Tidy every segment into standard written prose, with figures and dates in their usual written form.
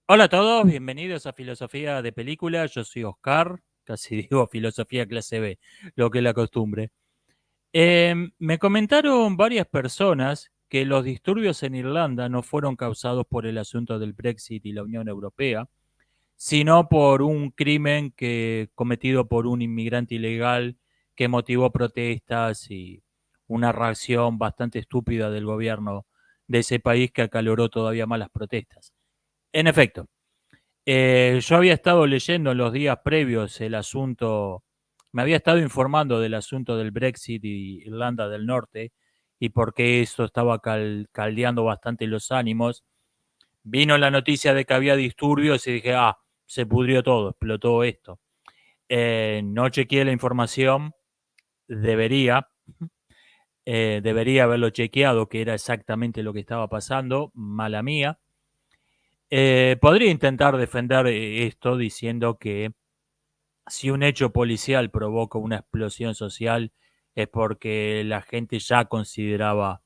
Hola a todos, bienvenidos a Filosofía de Película. Yo soy Oscar, casi digo Filosofía clase B, lo que es la costumbre. Me comentaron varias personas que los disturbios en Irlanda no fueron causados por el asunto del Brexit y la Unión Europea, sino por un crimen cometido por un inmigrante ilegal que motivó protestas y una reacción bastante estúpida del gobierno de ese país que acaloró todavía más las protestas. En efecto. Yo había estado leyendo en los días previos el asunto, me había estado informando del asunto del Brexit y Irlanda del Norte y por qué eso estaba caldeando bastante los ánimos. Vino la noticia de que había disturbios y dije, se pudrió todo, explotó esto. No chequeé la información, debería, debería haberlo chequeado, que era exactamente lo que estaba pasando, mala mía. Podría intentar defender esto diciendo que si un hecho policial provoca una explosión social es porque la gente ya consideraba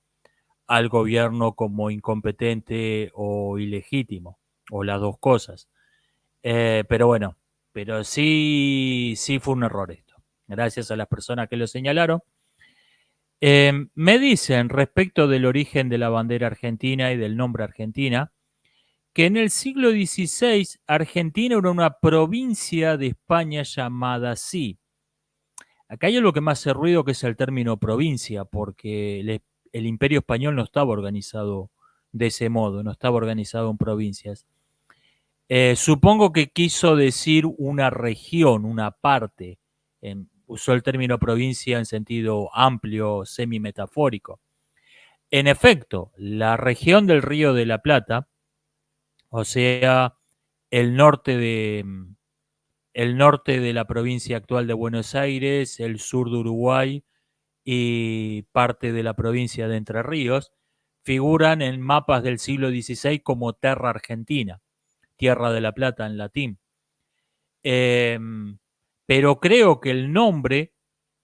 al gobierno como incompetente o ilegítimo, o las dos cosas. Pero bueno, pero sí fue un error esto. Gracias a las personas que lo señalaron. Me dicen respecto del origen de la bandera argentina y del nombre Argentina, que en el siglo XVI Argentina era una provincia de España llamada así. Acá hay algo que me hace ruido, que es el término provincia, porque el imperio español no estaba organizado de ese modo, no estaba organizado en provincias. Supongo que quiso decir una región, una parte. Usó el término provincia en sentido amplio, semi-metafórico. En efecto, la región del Río de la Plata, o sea, el norte de, el norte de la provincia actual de Buenos Aires, el sur de Uruguay y parte de la provincia de Entre Ríos, figuran en mapas del siglo XVI como Terra Argentina, Tierra de la Plata en latín. Eh, pero creo que el nombre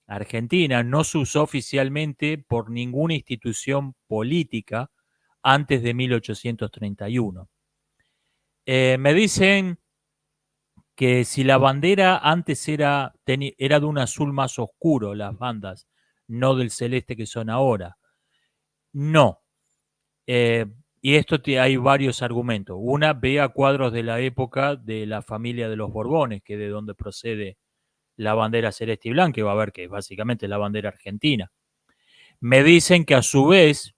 Argentina no se usó oficialmente por ninguna institución política antes de 1831. Me dicen que si la bandera antes era de un azul más oscuro, las bandas, no del celeste que son ahora. No. Eh, y esto hay varios argumentos. Una, vea cuadros de la época de la familia de los Borbones, que de donde procede la bandera celeste y blanca, y va a ver que es básicamente la bandera argentina. Me dicen que a su vez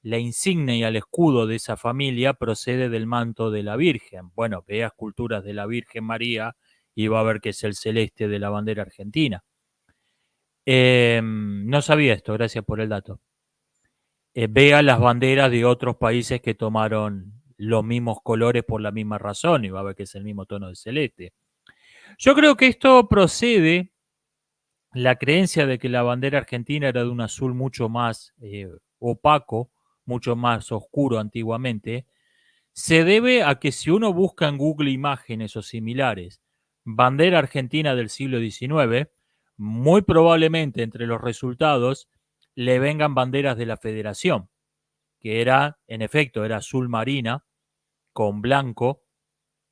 la insignia y el escudo de esa familia procede del manto de la Virgen. Bueno, vea esculturas de la Virgen María y va a ver que es el celeste de la bandera argentina. No sabía esto, gracias por el dato. Vea las banderas de otros países que tomaron los mismos colores por la misma razón y va a ver que es el mismo tono de celeste. Yo creo que esto procede la creencia de que la bandera argentina era de un azul mucho más opaco, mucho más oscuro antiguamente, se debe a que si uno busca en Google imágenes o similares, bandera argentina del siglo XIX, muy probablemente entre los resultados le vengan banderas de la Federación, que era, en efecto, era azul marina con blanco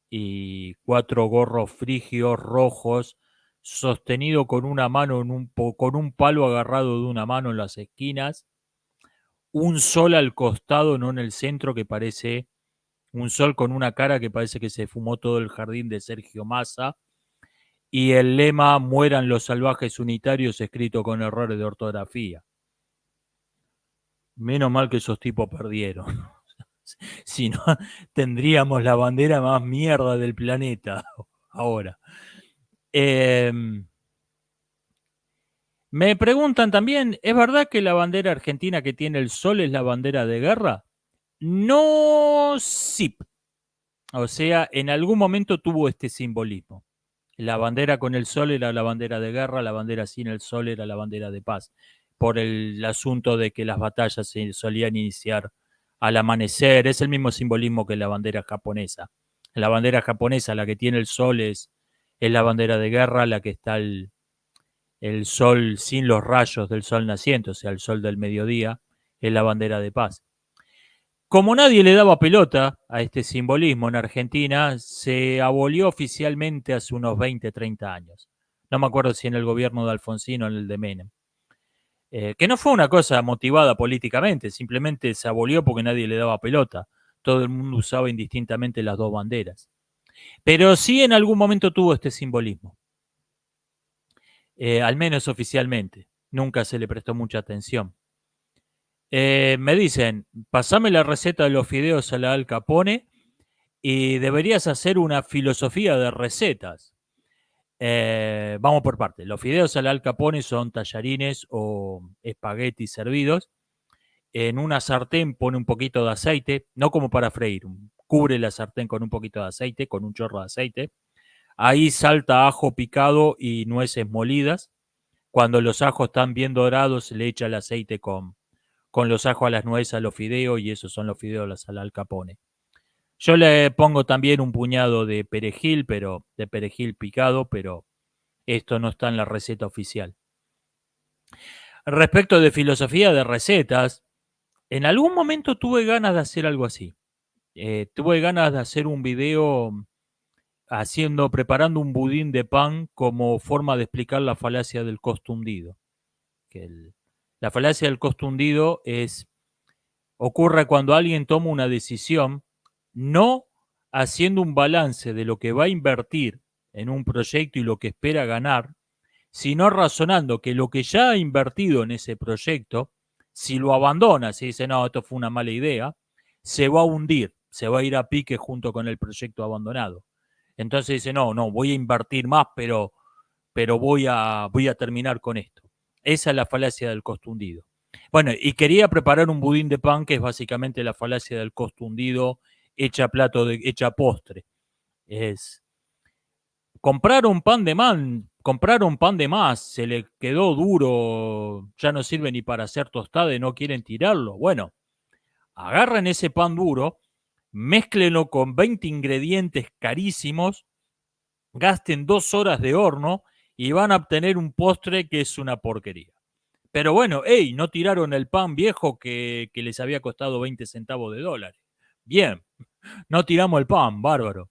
y cuatro gorros frigios rojos, sostenido con una mano con un palo agarrado de una mano en las esquinas, un sol al costado, no en el centro, que parece un sol con una cara que parece que se fumó todo el jardín de Sergio Massa, y el lema mueran los salvajes unitarios escrito con errores de ortografía. Menos mal que esos tipos perdieron. Si no, tendríamos la bandera más mierda del planeta ahora. Eh, Me preguntan también, ¿es verdad que la bandera argentina que tiene el sol es la bandera de guerra? No, sí. O sea, en algún momento tuvo este simbolismo. La bandera con el sol era la bandera de guerra, la bandera sin el sol era la bandera de paz, por el asunto de que las batallas se solían iniciar al amanecer. Es el mismo simbolismo que la bandera japonesa. La bandera japonesa, la que tiene el sol, es la bandera de guerra, la que está el sol sin los rayos del sol naciente, o sea, el sol del mediodía, es la bandera de paz. Como nadie le daba pelota a este simbolismo en Argentina, se abolió oficialmente hace unos 20, 30 años. No me acuerdo si en el gobierno de Alfonsín o en el de Menem. Que no fue una cosa motivada políticamente, simplemente se abolió porque nadie le daba pelota. Todo el mundo usaba indistintamente las dos banderas. Pero sí en algún momento tuvo este simbolismo, al menos oficialmente. Nunca se le prestó mucha atención. Me dicen, pasame la receta de los fideos a la Al Capone y deberías hacer una filosofía de recetas. Vamos por partes. Los fideos a la Al Capone son tallarines o espaguetis servidos. En una sartén pone un poquito de aceite, no como para freír, cubre la sartén con un poquito de aceite, con un chorro de aceite. Ahí salta ajo picado y nueces molidas. Cuando los ajos están bien dorados, se le echa el aceite con los ajos a las nueces a los fideos y esos son los fideos a la Al Capone. Yo le pongo también un puñado de perejil, pero de perejil picado, pero esto no está en la receta oficial. Respecto de filosofía de recetas, en algún momento tuve ganas de hacer algo así. Tuve ganas de hacer un video preparando un budín de pan como forma de explicar la falacia del costo hundido. La falacia del costo hundido ocurre cuando alguien toma una decisión no haciendo un balance de lo que va a invertir en un proyecto y lo que espera ganar, sino razonando que lo que ya ha invertido en ese proyecto, si lo abandona, si dice, no, esto fue una mala idea, se va a hundir, se va a ir a pique junto con el proyecto abandonado. Entonces dice, no, voy a invertir más, pero voy a terminar con esto. Esa es la falacia del costo hundido. Bueno, y quería preparar un budín de pan, que es básicamente la falacia del costo hundido hecha hecha postre. Es compraron pan de más, se le quedó duro, ya no sirve ni para hacer tostada y no quieren tirarlo. Bueno, agarren ese pan duro, mézclenlo con 20 ingredientes carísimos, gasten 2 horas de horno y van a obtener un postre que es una porquería. Pero bueno, hey, no tiraron el pan viejo que les había costado 20 centavos de dólares. Bien, no tiramos el pan, bárbaro.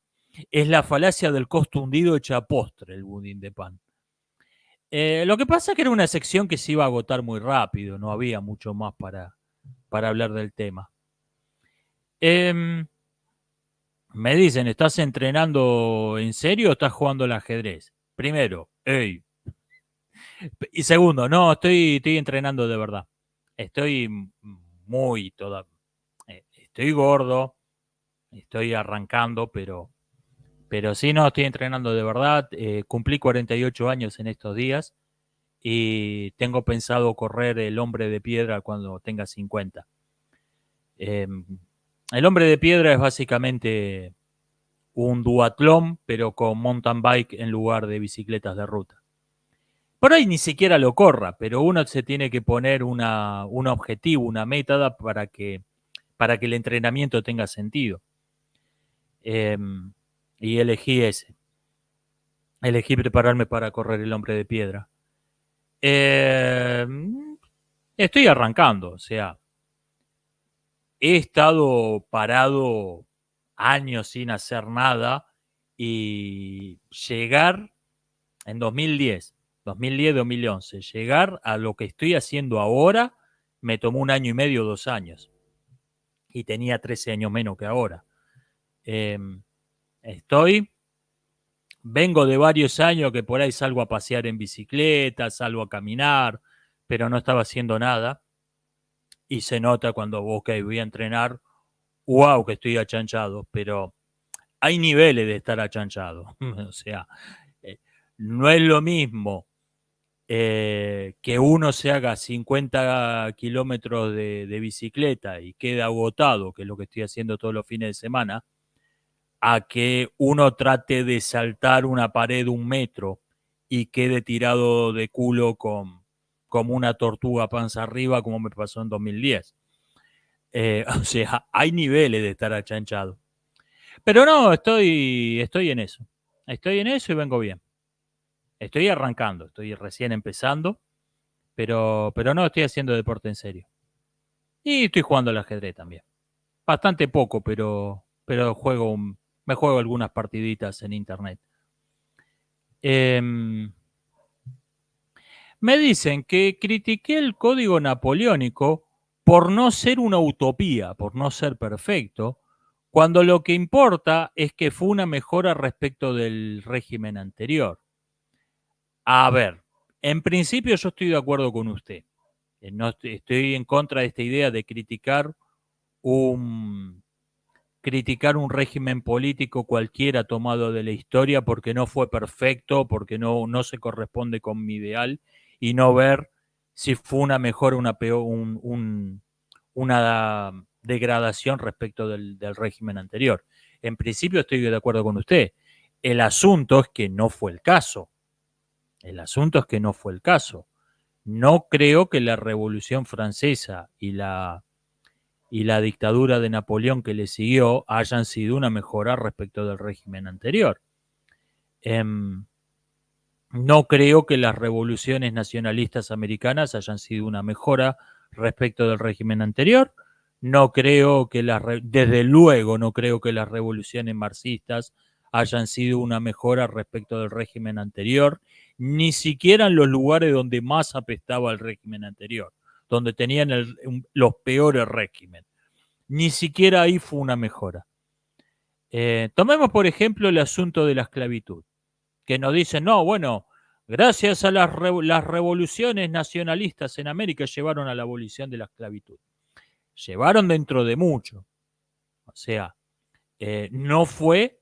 Es la falacia del costo hundido hecha postre, el budín de pan. Lo que pasa es que era una sección que se iba a agotar muy rápido, no había mucho más para hablar del tema. Me dicen, ¿estás entrenando en serio o estás jugando al ajedrez? Primero, hey. Y segundo, no, estoy entrenando de verdad. Estoy muy estoy gordo, estoy arrancando, pero sí, no, estoy entrenando de verdad. Cumplí 48 años en estos días y tengo pensado correr el hombre de piedra cuando tenga 50. El hombre de piedra es básicamente un duatlón, pero con mountain bike en lugar de bicicletas de ruta. Por ahí ni siquiera lo corra, pero uno se tiene que poner un objetivo, una meta para que el entrenamiento tenga sentido. Y elegí ese. Elegí prepararme para correr el hombre de piedra. Estoy arrancando, o sea, he estado parado años sin hacer nada y llegar en 2010, 2011, llegar a lo que estoy haciendo ahora me tomó 1 año y medio, 2 años. Y tenía 13 años menos que ahora. Vengo de varios años que por ahí salgo a pasear en bicicleta, salgo a caminar, pero no estaba haciendo nada. Y se nota cuando, ok, voy a entrenar, wow, que estoy achanchado, pero hay niveles de estar achanchado. O sea, no es lo mismo que uno se haga 50 kilómetros de bicicleta y quede agotado, que es lo que estoy haciendo todos los fines de semana, a que uno trate de saltar una pared de 1 metro y quede tirado de culo como una tortuga panza arriba, como me pasó en 2010. O sea, hay niveles de estar achanchado. Pero no, estoy en eso. Estoy en eso y vengo bien. Estoy arrancando, estoy recién empezando, pero no estoy haciendo deporte en serio. Y estoy jugando al ajedrez también. Bastante poco, pero me juego algunas partiditas en internet. Em, Me dicen que critiqué el código napoleónico por no ser una utopía, por no ser perfecto, cuando lo que importa es que fue una mejora respecto del régimen anterior. A ver, en principio yo estoy de acuerdo con usted. No estoy en contra de esta idea de un, criticar un régimen político cualquiera tomado de la historia porque no fue perfecto, porque no se corresponde con mi ideal, y no ver si fue una mejora, una peor, una degradación respecto del régimen anterior. En principio estoy de acuerdo con usted. El asunto es que no fue el caso. El asunto es que no fue el caso. No creo que la Revolución Francesa y la dictadura de Napoleón que le siguió hayan sido una mejora respecto del régimen anterior. No creo que las revoluciones nacionalistas americanas hayan sido una mejora respecto del régimen anterior. No creo que desde luego no creo que las revoluciones marxistas hayan sido una mejora respecto del régimen anterior, ni siquiera en los lugares donde más apestaba el régimen anterior, donde tenían los peores regímenes. Ni siquiera ahí fue una mejora. Tomemos, por ejemplo, el asunto de la esclavitud, que nos dicen, no, bueno, gracias a las revoluciones nacionalistas en América llevaron a la abolición de la esclavitud. Llevaron dentro de mucho. O sea, no fue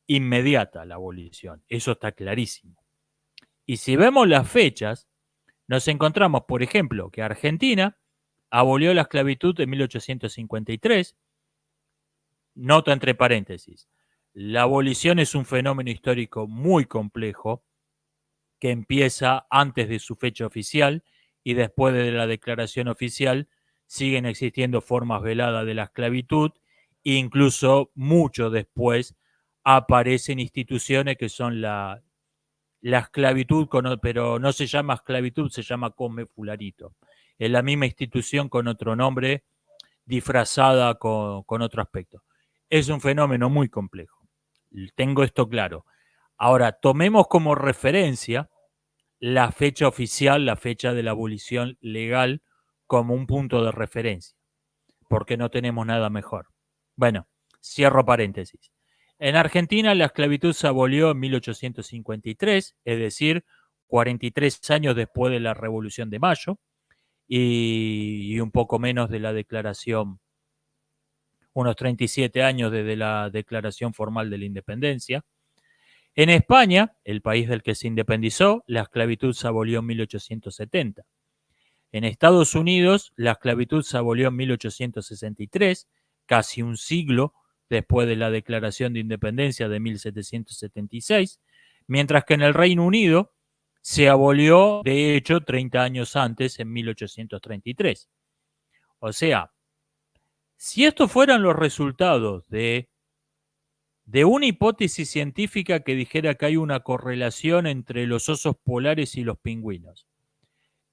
inmediata la abolición. Eso está clarísimo. Y si vemos las fechas, nos encontramos, por ejemplo, que Argentina abolió la esclavitud en 1853. Nota entre paréntesis. La abolición es un fenómeno histórico muy complejo que empieza antes de su fecha oficial y después de la declaración oficial siguen existiendo formas veladas de la esclavitud, incluso mucho después aparecen instituciones que son la esclavitud, pero no se llama esclavitud, se llama come fularito. Es la misma institución con otro nombre, disfrazada con otro aspecto. Es un fenómeno muy complejo. Tengo esto claro. Ahora, tomemos como referencia la fecha oficial, la fecha de la abolición legal, como un punto de referencia, porque no tenemos nada mejor. Bueno, cierro paréntesis. En Argentina la esclavitud se abolió en 1853, es decir, 43 años después de la Revolución de Mayo y un poco menos de la declaración, unos 37 años desde la declaración formal de la independencia. En España, el país del que se independizó, la esclavitud se abolió en 1870. En Estados Unidos, la esclavitud se abolió en 1863, casi un siglo después de la Declaración de Independencia de 1776, mientras que en el Reino Unido se abolió, de hecho, 30 años antes, en 1833. O sea, si estos fueran los resultados de una hipótesis científica que dijera que hay una correlación entre los osos polares y los pingüinos,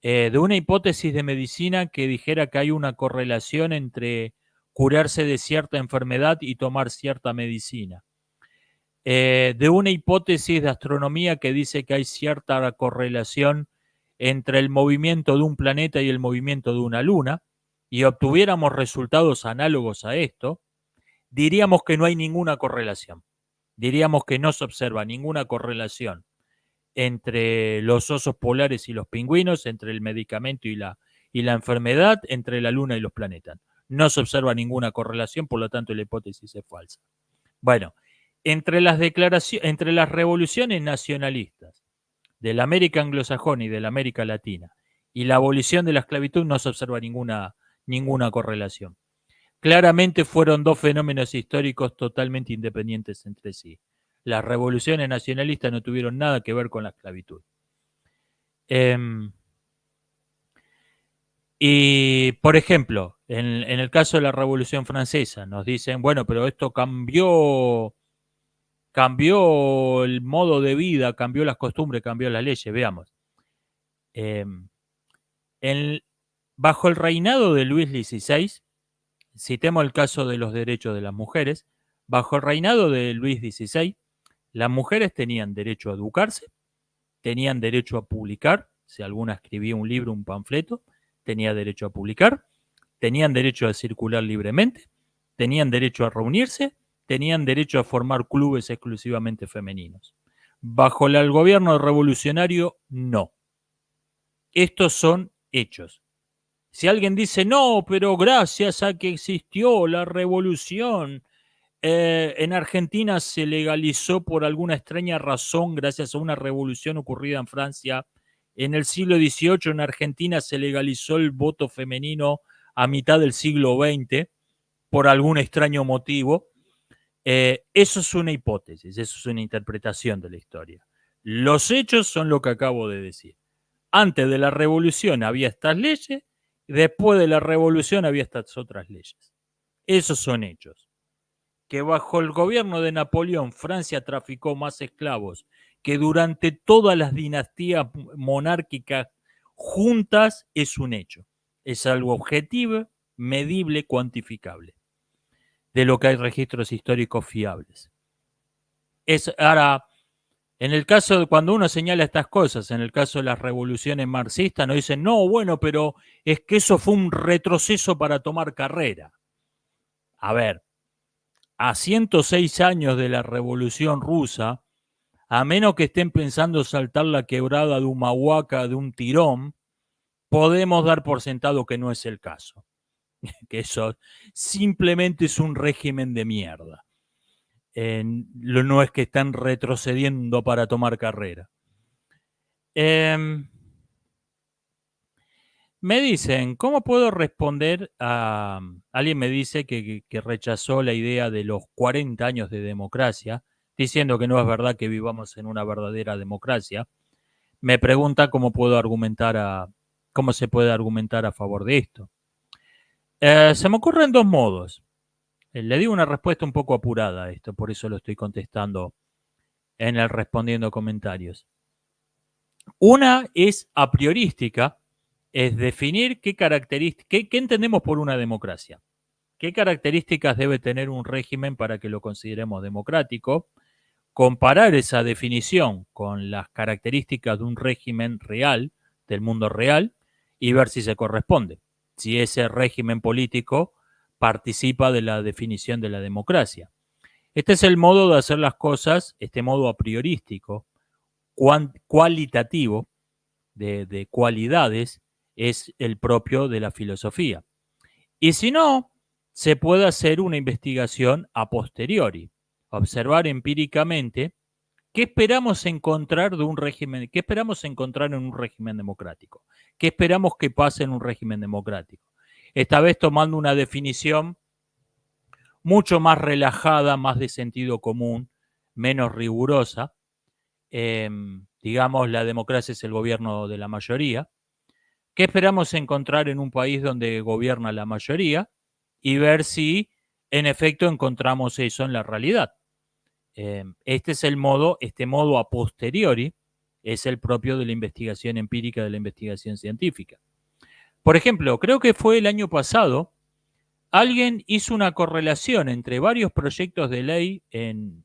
de una hipótesis de medicina que dijera que hay una correlación entre curarse de cierta enfermedad y tomar cierta medicina, de una hipótesis de astronomía que dice que hay cierta correlación entre el movimiento de un planeta y el movimiento de una luna, y obtuviéramos resultados análogos a esto, diríamos que no hay ninguna correlación. Diríamos que no se observa ninguna correlación entre los osos polares y los pingüinos, entre el medicamento y la enfermedad, entre la luna y los planetas. No se observa ninguna correlación, por lo tanto la hipótesis es falsa. Bueno, entre las revoluciones nacionalistas de la América anglosajona y de la América latina y la abolición de la esclavitud no se observa ninguna correlación. Claramente fueron dos fenómenos históricos totalmente independientes entre sí. Las revoluciones nacionalistas no tuvieron nada que ver con la esclavitud. Y, por ejemplo, en el caso de la Revolución Francesa, nos dicen, bueno, pero esto cambió el modo de vida, cambió las costumbres, cambió las leyes. Veamos. En, bajo el reinado de Luis XVI, Citemos el caso de los derechos de las mujeres. Bajo el reinado de Luis XVI, las mujeres tenían derecho a educarse, tenían derecho a publicar, si alguna escribía un libro, un panfleto, tenía derecho a publicar, tenían derecho a circular libremente, tenían derecho a reunirse, tenían derecho a formar clubes exclusivamente femeninos. Bajo el gobierno revolucionario, no. Estos son hechos. Si alguien dice, no, pero gracias a que existió la revolución, en Argentina se legalizó por alguna extraña razón, gracias a una revolución ocurrida en Francia. En el siglo XVIII en Argentina se legalizó el voto femenino a mitad del siglo XX por algún extraño motivo. Eso es una hipótesis, eso es una interpretación de la historia. Los hechos son lo que acabo de decir. Antes de la revolución había estas leyes, después de la revolución había estas otras leyes. Esos son hechos. Que bajo el gobierno de Napoleón Francia traficó más esclavos que durante todas las dinastías monárquicas juntas es un hecho. Es algo objetivo, medible, cuantificable, de lo que hay registros históricos fiables. Ahora, en el caso de cuando uno señala estas cosas, en el caso de las revoluciones marxistas, nos dicen, no, bueno, pero es que eso fue un retroceso para tomar carrera. A ver, a 106 años de la Revolución Rusa, a menos que estén pensando saltar la quebrada de Humahuaca de un tirón, podemos dar por sentado que no es el caso. Que eso simplemente es un régimen de mierda. No es que están retrocediendo para tomar carrera. Me dicen, ¿cómo puedo responder a... Alguien me dice que rechazó la idea de los 40 años de democracia, diciendo que no es verdad que vivamos en una verdadera democracia. Me pregunta cómo se puede argumentar a favor de esto. Se me ocurren dos modos. Le digo una respuesta un poco apurada a esto, por eso lo estoy contestando en el respondiendo comentarios. Una es a priorística, es definir qué entendemos por una democracia. ¿Qué características debe tener un régimen para que lo consideremos democrático? Comparar esa definición con las características de un régimen real, del mundo real, y ver si se corresponde. Si ese régimen político participa de la definición de la democracia. Este es el modo de hacer las cosas, este modo a priorístico, cualitativo, de cualidades, es el propio de la filosofía. Y si no, se puede hacer una investigación a posteriori, observar empíricamente qué esperamos encontrar de un régimen, qué esperamos encontrar en un régimen democrático, qué esperamos que pase en un régimen democrático. Esta vez tomando una definición mucho más relajada, más de sentido común, menos rigurosa. Digamos, la democracia es el gobierno de la mayoría. ¿Qué esperamos encontrar en un país donde gobierna la mayoría? Y ver si en efecto encontramos eso en la realidad. Este es este modo a posteriori es el propio de la investigación empírica, de la investigación científica. Por ejemplo, creo que fue el año pasado, alguien hizo una correlación entre varios proyectos de ley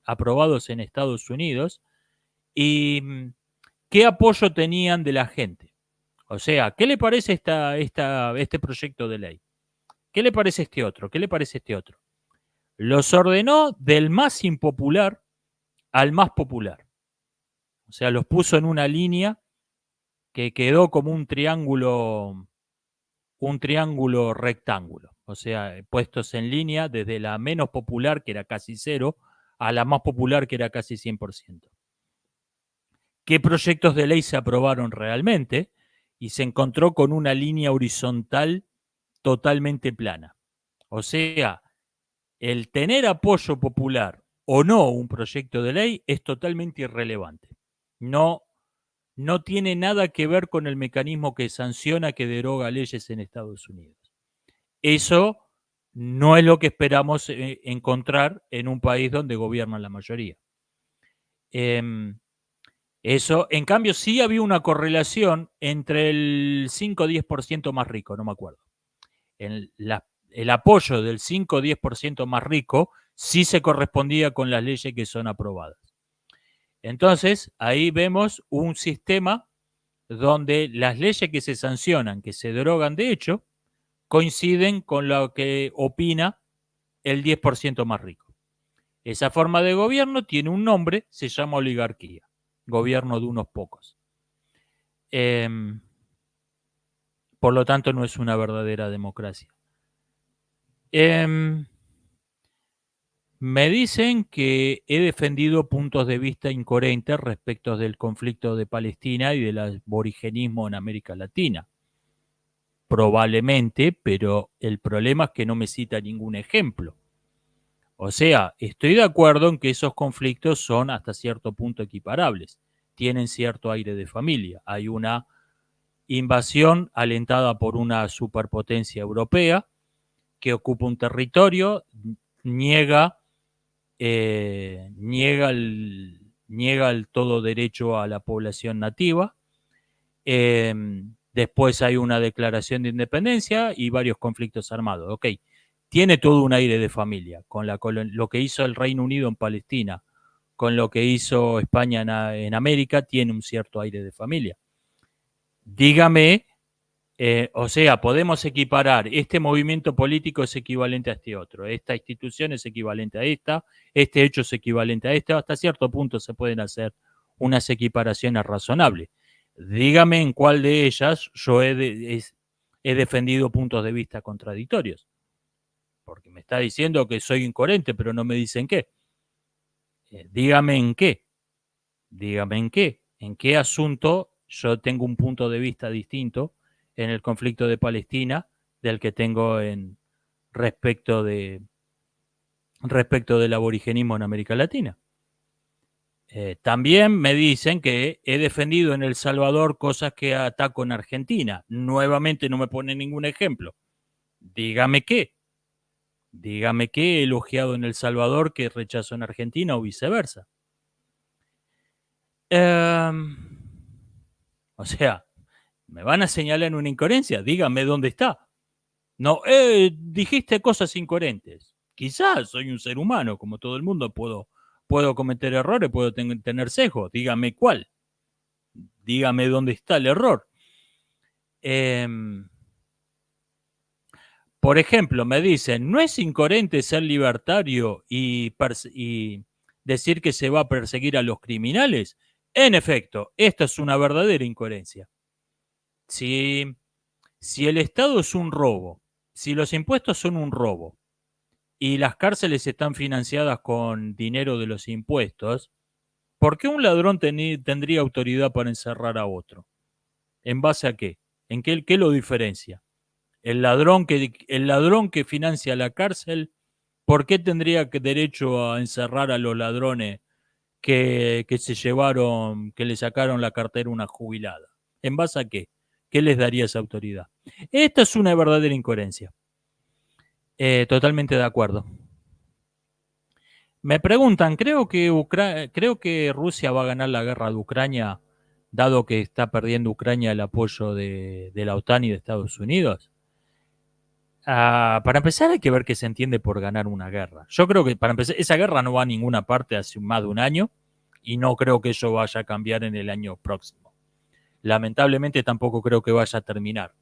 aprobados en Estados Unidos y qué apoyo tenían de la gente. O sea, ¿qué le parece este proyecto de ley? ¿Qué le parece este otro? ¿Qué le parece este otro? Los ordenó del más impopular al más popular. O sea, los puso en una línea que quedó como un triángulo rectángulo. O sea, puestos en línea desde la menos popular, que era casi cero, a la más popular, que era casi 100%. ¿Qué proyectos de ley se aprobaron realmente? Y se encontró con una línea horizontal totalmente plana. O sea, el tener apoyo popular o no un proyecto de ley es totalmente irrelevante. No, no tiene nada que ver con el mecanismo que sanciona, que deroga leyes en Estados Unidos. Eso no es lo que esperamos encontrar en un país donde gobierna la mayoría. Eso, en cambio, sí había una correlación entre el 5 o 10% más rico, no me acuerdo. En el apoyo del 5 o 10% más rico sí se correspondía con las leyes que son aprobadas. Entonces, ahí vemos un sistema donde las leyes que se sancionan, que se derogan de hecho, coinciden con lo que opina el 10% más rico. Esa forma de gobierno tiene un nombre, se llama oligarquía, gobierno de unos pocos. Por lo tanto, no es una verdadera democracia. Me dicen que he defendido puntos de vista incoherentes respecto del conflicto de Palestina y del aborigenismo en América Latina. Probablemente, pero el problema es que no me cita ningún ejemplo. O sea, estoy de acuerdo en que esos conflictos son hasta cierto punto equiparables, tienen cierto aire de familia. Hay una invasión alentada por una superpotencia europea que ocupa un territorio, niega el todo derecho a la población nativa. Después hay una declaración de independencia y varios conflictos armados. Ok, tiene todo un aire de familia, con lo que hizo el Reino Unido en Palestina, con lo que hizo España en América, tiene un cierto aire de familia. Dígame, o sea, podemos equiparar, este movimiento político es equivalente a este otro, esta institución es equivalente a esta, este hecho es equivalente a este, hasta cierto punto se pueden hacer unas equiparaciones razonables. Dígame en cuál de ellas yo he defendido puntos de vista contradictorios. Porque me está diciendo que soy incoherente, pero no me dicen qué. Dígame en qué. Dígame en qué. En qué asunto yo tengo un punto de vista distinto en el conflicto de Palestina del que tengo respecto del aborigenismo en América Latina. También me dicen que he defendido en El Salvador cosas que ataco en Argentina. Nuevamente no me pone ningún ejemplo. Dígame qué. Dígame qué he elogiado en El Salvador que rechazo en Argentina o viceversa. O sea, ¿me van a señalar en una incoherencia? Dígame dónde está. No, dijiste cosas incoherentes. Quizás soy un ser humano, como todo el mundo, puedo cometer errores, puedo tener sesgos. Dígame cuál. Dígame dónde está el error. Por ejemplo, me dicen, ¿no es incoherente ser libertario y decir que se va a perseguir a los criminales? En efecto, esta es una verdadera incoherencia. Si el Estado es un robo, si los impuestos son un robo y las cárceles están financiadas con dinero de los impuestos, ¿por qué un ladrón tendría autoridad para encerrar a otro? ¿En base a qué? ¿En qué lo diferencia? El ladrón que financia la cárcel, ¿por qué tendría derecho a encerrar a los ladrones que se llevaron, que le sacaron la cartera a una jubilada? ¿En base a qué? ¿Qué les daría esa autoridad? Esta es una verdadera incoherencia. Totalmente de acuerdo. Me preguntan, creo que Rusia va a ganar la guerra de Ucrania, dado que está perdiendo Ucrania el apoyo de la OTAN y de Estados Unidos. Para empezar hay que ver qué se entiende por ganar una guerra. Yo creo que para empezar, esa guerra no va a ninguna parte hace más de un año y no creo que eso vaya a cambiar en el año próximo. Lamentablemente tampoco creo que vaya a terminar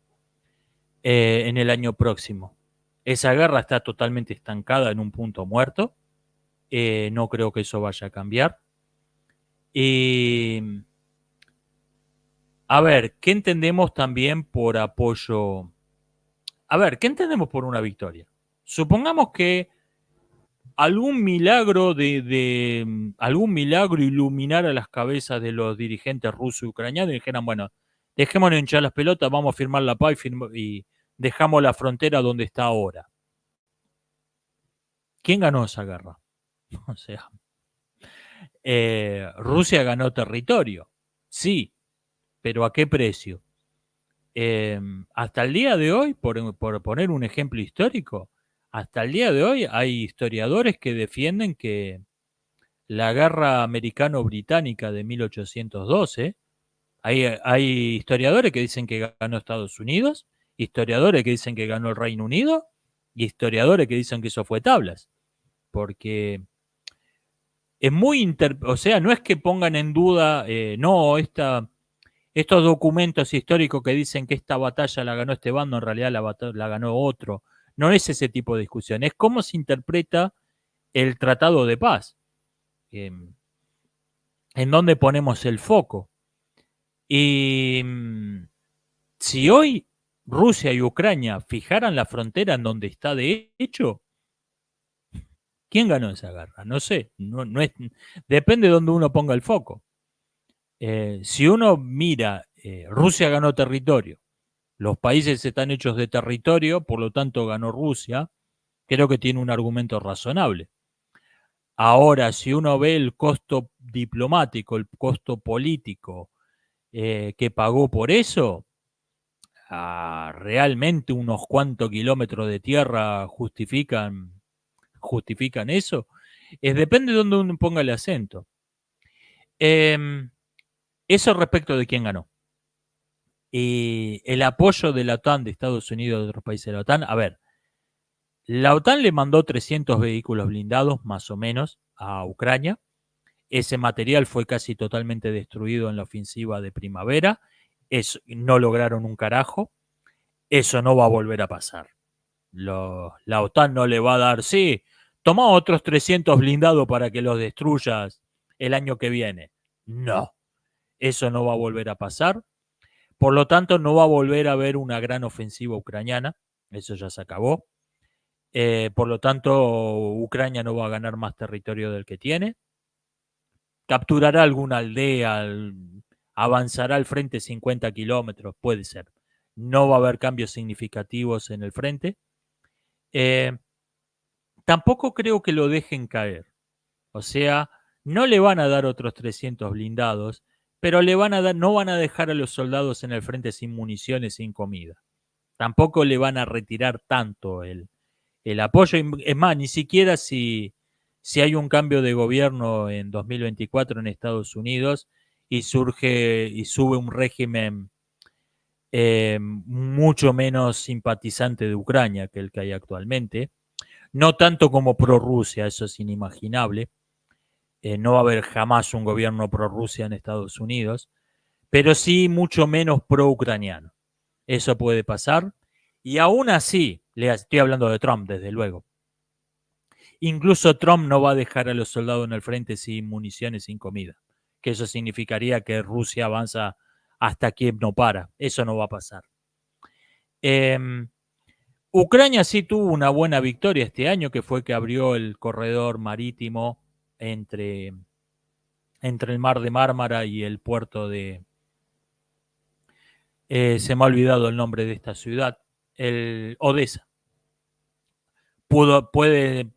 en el año próximo. Esa guerra está totalmente estancada en un punto muerto. No creo que eso vaya a cambiar. A ver, ¿qué entendemos también por apoyo? A ver, ¿qué entendemos por una victoria? Supongamos que algún milagro algún milagro iluminara las cabezas de los dirigentes rusos y ucranianos y dijeran, bueno, dejémonos hinchar las pelotas, vamos a firmar la paz y dejamos la frontera donde está ahora. ¿Quién ganó esa guerra? O sea, Rusia ganó territorio, sí, pero ¿a qué precio? Hasta el día de hoy, por poner un ejemplo histórico, hasta el día de hoy hay historiadores que defienden que la guerra americano-británica de 1812, hay historiadores que dicen que ganó Estados Unidos, historiadores que dicen que ganó el Reino Unido, historiadores que dicen que eso fue tablas, porque es muy, o sea, no es que pongan en duda, no, estos documentos históricos que dicen que esta batalla la ganó este bando, en realidad la ganó otro. No es ese tipo de discusión, es cómo se interpreta el tratado de paz, en dónde ponemos el foco. Y si hoy Rusia y Ucrania fijaran la frontera en donde está de hecho, ¿quién ganó esa guerra? No sé, no es, depende de donde uno ponga el foco. Si uno mira, Rusia ganó territorio, los países están hechos de territorio, por lo tanto ganó Rusia, creo que tiene un argumento razonable. Ahora, si uno ve el costo diplomático, el costo político que pagó por eso, realmente unos cuantos kilómetros de tierra justifican eso. Depende de dónde uno ponga el acento. Eso respecto de quién ganó. El apoyo de la OTAN, de Estados Unidos, de otros países de la OTAN. A ver, la OTAN le mandó 300 vehículos blindados, más o menos, a Ucrania. Ese material fue casi totalmente destruido en la ofensiva de primavera. No lograron un carajo. Eso no va a volver a pasar. La OTAN no le va a dar, sí, toma otros 300 blindados para que los destruyas el año que viene. No, eso no va a volver a pasar. Por lo tanto, no va a volver a haber una gran ofensiva ucraniana. Eso ya se acabó. Por lo tanto, Ucrania no va a ganar más territorio del que tiene. Capturará alguna aldea, avanzará al frente 50 kilómetros, puede ser. No va a haber cambios significativos en el frente. Tampoco creo que lo dejen caer. O sea, no le van a dar otros 300 blindados, pero no van a dejar a los soldados en el frente sin municiones, sin comida. Tampoco le van a retirar tanto el apoyo. Es más, ni siquiera si hay un cambio de gobierno en 2024 en Estados Unidos y sube un régimen mucho menos simpatizante de Ucrania que el que hay actualmente. No tanto como pro-Rusia, eso es inimaginable. No va a haber jamás un gobierno pro-Rusia en Estados Unidos, pero sí mucho menos pro-ucraniano. Eso puede pasar. Y aún así, estoy hablando de Trump, desde luego. Incluso Trump no va a dejar a los soldados en el frente sin municiones, sin comida. Que eso significaría que Rusia avanza hasta Kiev no para. Eso no va a pasar. Ucrania sí tuvo una buena victoria este año, que fue que abrió el corredor marítimo entre el mar de Mármara y el puerto de... se me ha olvidado el nombre de esta ciudad, el Odessa. Puede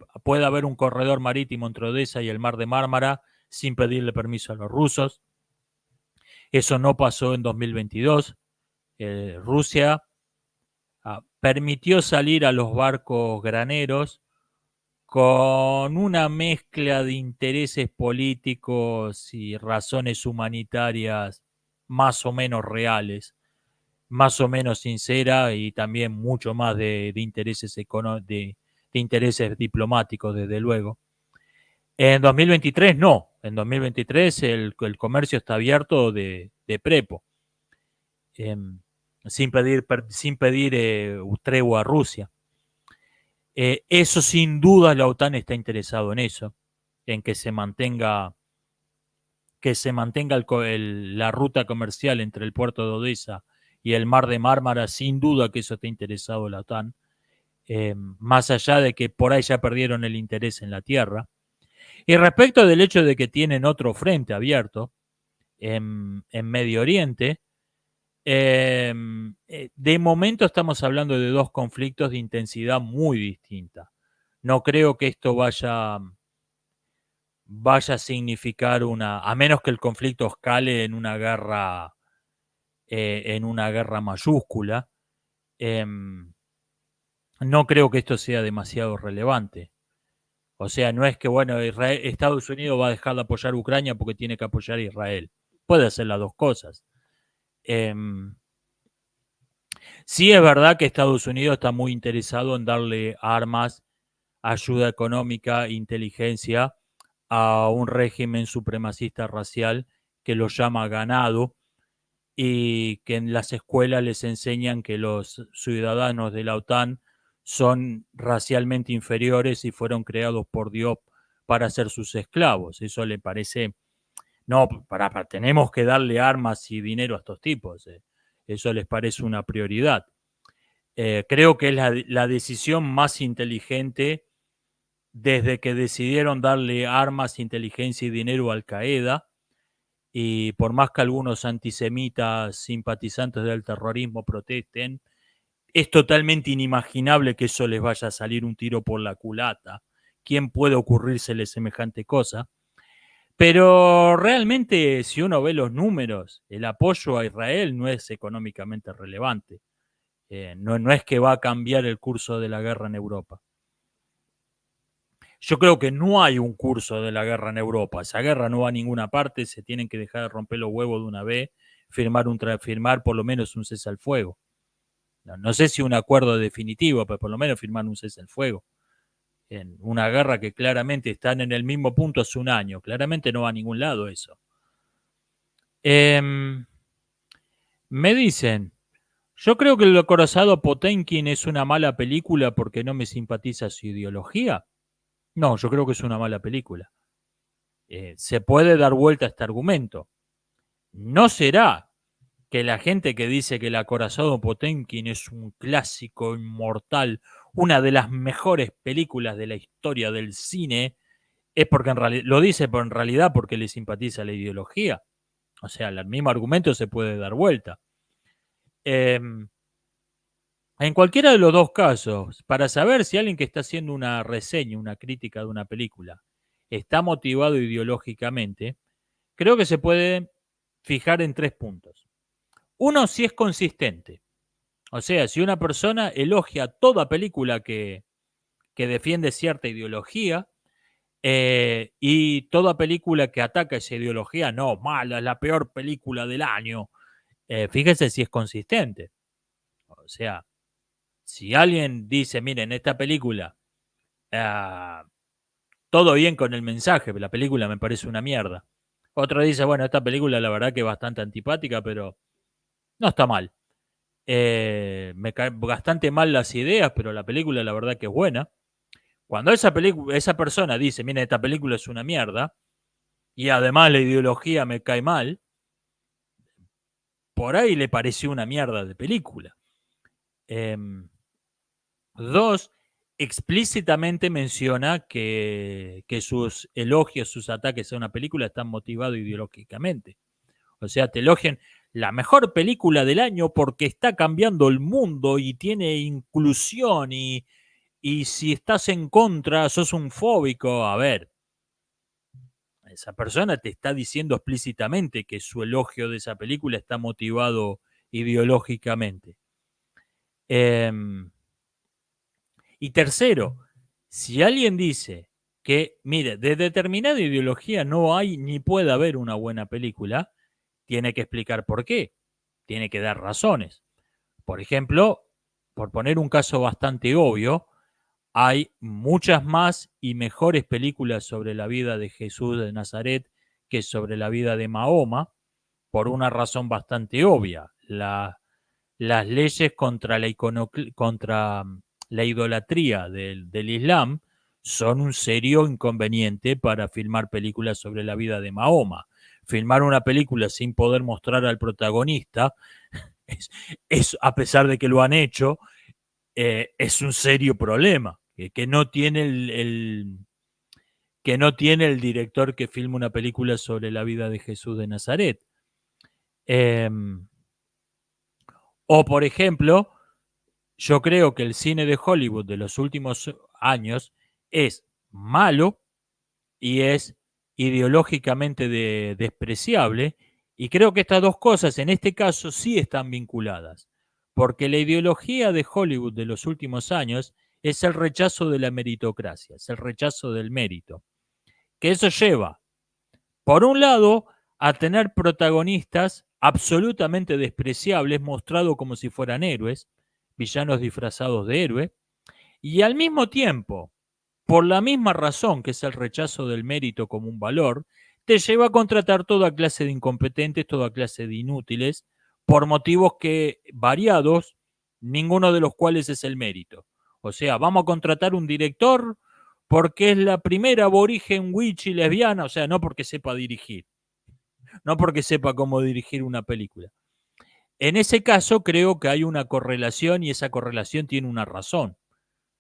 haber un corredor marítimo entre Odessa y el mar de Mármara sin pedirle permiso a los rusos. Eso no pasó en 2022. Rusia permitió salir a los barcos graneros con una mezcla de intereses políticos y razones humanitarias más o menos reales, más o menos sincera y también mucho más de intereses de intereses diplomáticos, desde luego. En 2023 no, en 2023 el comercio está abierto de prepo, sin pedir tregua a Rusia. Eso sin duda la OTAN está interesado en eso, en que se mantenga la ruta comercial entre el puerto de Odessa y el mar de Mármara. Sin duda que eso está interesado la OTAN, más allá de que por ahí ya perdieron el interés en la tierra. Y respecto del hecho de que tienen otro frente abierto en Medio Oriente, de momento estamos hablando de dos conflictos de intensidad muy distinta. No creo que esto vaya a significar a menos que el conflicto escale en una guerra mayúscula. No creo que esto sea demasiado relevante. O sea, no es que, bueno, Estados Unidos va a dejar de apoyar a Ucrania porque tiene que apoyar a Israel. Puede hacer las dos cosas. Sí es verdad que Estados Unidos está muy interesado en darle armas, ayuda económica, inteligencia a un régimen supremacista racial que lo llama ganado y que en las escuelas les enseñan que los ciudadanos de la OTAN son racialmente inferiores y fueron creados por Dios para ser sus esclavos. Eso le parece, no, tenemos que darle armas y dinero a estos tipos. Eso les parece una prioridad. Creo que es la decisión más inteligente desde que decidieron darle armas, inteligencia y dinero a Al Qaeda. Y por más que algunos antisemitas simpatizantes del terrorismo protesten, es totalmente inimaginable que eso les vaya a salir un tiro por la culata. ¿Quién puede ocurrírsele semejante cosa? Pero realmente, si uno ve los números, el apoyo a Israel no es económicamente relevante. No es que va a cambiar el curso de la guerra en Europa. Yo creo que no hay un curso de la guerra en Europa. Esa guerra no va a ninguna parte. Se tienen que dejar de romper los huevos de una vez, firmar por lo menos un cese al fuego. No sé si un acuerdo definitivo, pero por lo menos firmar un cese al fuego. En una guerra que claramente están en el mismo punto hace un año. Claramente no va a ningún lado eso. Me dicen, yo creo que el acorazado Potemkin es una mala película porque no me simpatiza su ideología. No, yo creo que es una mala película. Se puede dar vuelta a este argumento. ¿No será que la gente que dice que el acorazado Potemkin es un clásico inmortal, una de las mejores películas de la historia del cine, es porque en realidad lo dice pero en realidad porque le simpatiza la ideología? O sea, el mismo argumento se puede dar vuelta. En cualquiera de los dos casos, para saber si alguien que está haciendo una reseña, una crítica de una película, está motivado ideológicamente, creo que se puede fijar en 3 puntos. Uno, si es consistente. O sea, si una persona elogia toda película que defiende cierta ideología y toda película que ataca esa ideología, no, mala, es la peor película del año. Fíjese si es consistente. O sea, si alguien dice, miren, esta película, eh, todo bien con el mensaje, la película me parece una mierda. Otro dice, bueno, esta película la verdad que es bastante antipática, pero no está mal. Me caen bastante mal las ideas, pero la película la verdad que es buena. Cuando esa persona dice, mira, esta película es una mierda, y además la ideología me cae mal, por ahí le pareció una mierda de película. Dos, explícitamente menciona que sus elogios, sus ataques a una película están motivados ideológicamente. O sea, te elogian la mejor película del año porque está cambiando el mundo y tiene inclusión y si estás en contra, sos un fóbico. A ver, esa persona te está diciendo explícitamente que su elogio de esa película está motivado ideológicamente. Y tercero, si alguien dice que, mire, de determinada ideología no hay ni puede haber una buena película, tiene que explicar por qué, tiene que dar razones. Por ejemplo, por poner un caso bastante obvio, hay muchas más y mejores películas sobre la vida de Jesús de Nazaret que sobre la vida de Mahoma, por una razón bastante obvia. Las leyes contra la idolatría del Islam son un serio inconveniente para filmar películas sobre la vida de Mahoma. Filmar una película sin poder mostrar al protagonista a pesar de que lo han hecho, es un serio problema que no tiene que no tiene el director que filma una película sobre la vida de Jesús de Nazaret. Eh, o, por ejemplo, yo creo que el cine de Hollywood de los últimos años es malo y es ideológicamente despreciable. Y creo que estas dos cosas en este caso sí están vinculadas, porque la ideología de Hollywood de los últimos años es el rechazo de la meritocracia, es el rechazo del mérito, que eso lleva, por un lado, a tener protagonistas absolutamente despreciables, mostrados como si fueran héroes, villanos disfrazados de héroe, y al mismo tiempo, por la misma razón que es el rechazo del mérito como un valor, te lleva a contratar toda clase de incompetentes, toda clase de inútiles, por motivos que variados, ninguno de los cuales es el mérito. O sea, vamos a contratar un director porque es la primera aborigen wichi lesbiana, o sea, no porque sepa dirigir, no porque sepa cómo dirigir una película. En ese caso creo que hay una correlación y esa correlación tiene una razón.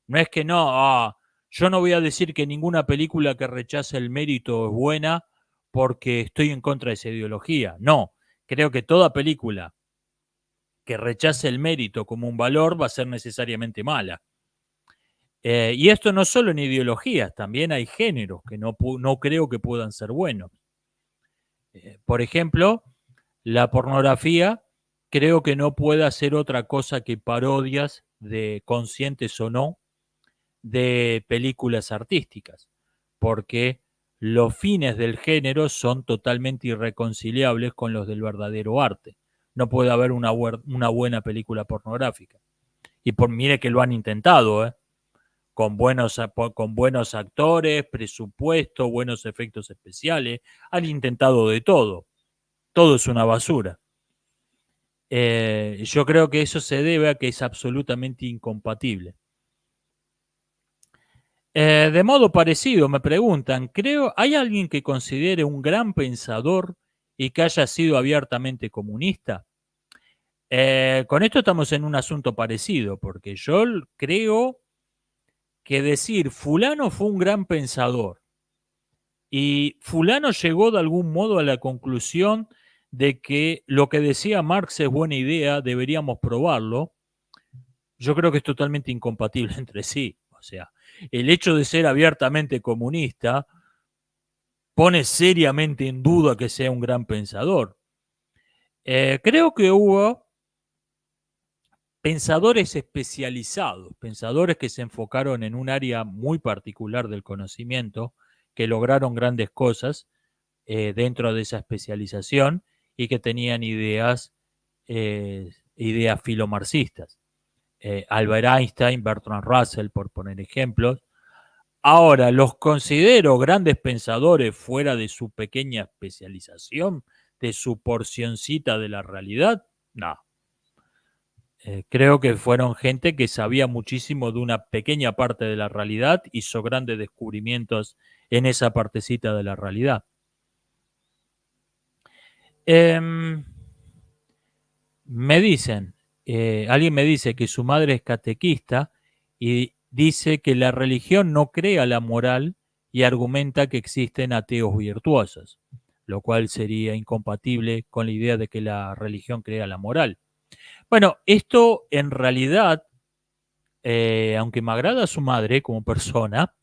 No es que yo no voy a decir que ninguna película que rechace el mérito es buena porque estoy en contra de esa ideología. No, creo que toda película que rechace el mérito como un valor va a ser necesariamente mala. Y esto no solo en ideologías, también hay géneros que no creo que puedan ser buenos. Por ejemplo, la pornografía creo que no puede hacer otra cosa que parodias de conscientes o no de películas artísticas, porque los fines del género son totalmente irreconciliables con los del verdadero arte. No puede haber una buena película pornográfica. Y mire que lo han intentado, con buenos actores, presupuesto, buenos efectos especiales. Han intentado de todo. Todo es una basura. Yo creo que eso se debe a que es absolutamente incompatible. De modo parecido, me preguntan, ¿hay alguien que considere un gran pensador y que haya sido abiertamente comunista? Con esto estamos en un asunto parecido, porque yo creo que decir fulano fue un gran pensador y fulano llegó de algún modo a la conclusión de que lo que decía Marx es buena idea, deberíamos probarlo, yo creo que es totalmente incompatible entre sí. O sea, el hecho de ser abiertamente comunista pone seriamente en duda que sea un gran pensador. Creo que hubo pensadores especializados, pensadores que se enfocaron en un área muy particular del conocimiento, que lograron grandes cosas dentro de esa especialización y que tenían ideas filomarxistas. Albert Einstein, Bertrand Russell, por poner ejemplos. Ahora, ¿los considero grandes pensadores fuera de su pequeña especialización, de su porcioncita de la realidad? No. Creo que fueron gente que sabía muchísimo de una pequeña parte de la realidad, hizo grandes descubrimientos en esa partecita de la realidad. Me dicen, alguien me dice que su madre es catequista y dice que la religión no crea la moral y argumenta que existen ateos virtuosos, lo cual sería incompatible con la idea de que la religión crea la moral. Bueno, esto en realidad, aunque me agrada a su madre como persona,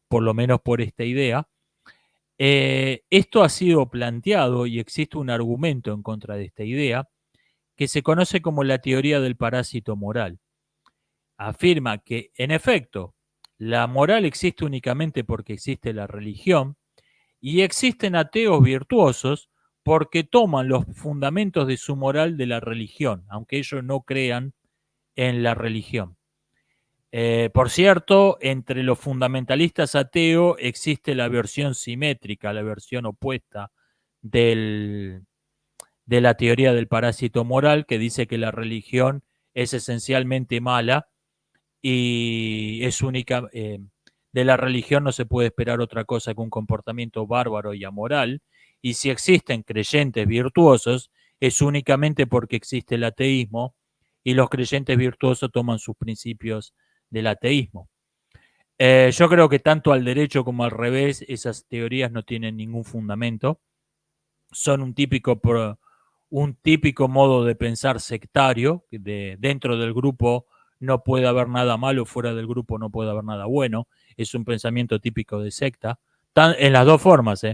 por lo menos por esta idea, esto ha sido planteado y existe un argumento en contra de esta idea que se conoce como la teoría del parásito moral. Afirma que, en efecto, la moral existe únicamente porque existe la religión y existen ateos virtuosos porque toman los fundamentos de su moral de la religión, aunque ellos no crean en la religión. Por cierto, entre los fundamentalistas ateos existe la versión simétrica, la versión opuesta de la teoría del parásito moral, que dice que la religión es esencialmente mala y es única. De la religión no se puede esperar otra cosa que un comportamiento bárbaro y amoral, y si existen creyentes virtuosos, es únicamente porque existe el ateísmo, y los creyentes virtuosos toman sus principios del ateísmo. Yo creo que tanto al derecho como al revés, esas teorías no tienen ningún fundamento. Son un típico modo de pensar sectario, dentro del grupo no puede haber nada malo, fuera del grupo no puede haber nada bueno. Es un pensamiento típico de secta, en las dos formas.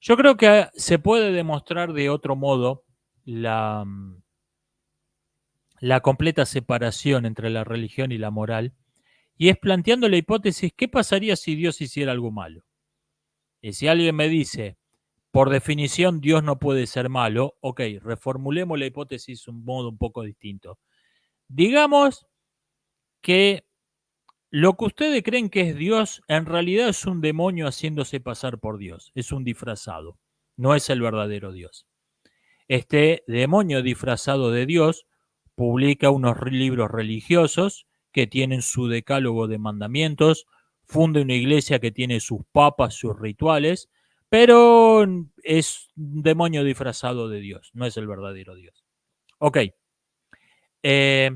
Yo creo que se puede demostrar de otro modo la completa separación entre la religión y la moral, y es planteando la hipótesis, ¿qué pasaría si Dios hiciera algo malo? Y si alguien me dice, por definición Dios no puede ser malo. Ok, reformulemos la hipótesis de un modo un poco distinto. Digamos que lo que ustedes creen que es Dios, en realidad es un demonio haciéndose pasar por Dios. Es un disfrazado. No es el verdadero Dios. Este demonio disfrazado de Dios publica unos libros religiosos que tienen su decálogo de mandamientos, funda una iglesia que tiene sus papas, sus rituales, pero es un demonio disfrazado de Dios. No es el verdadero Dios. Ok. Eh,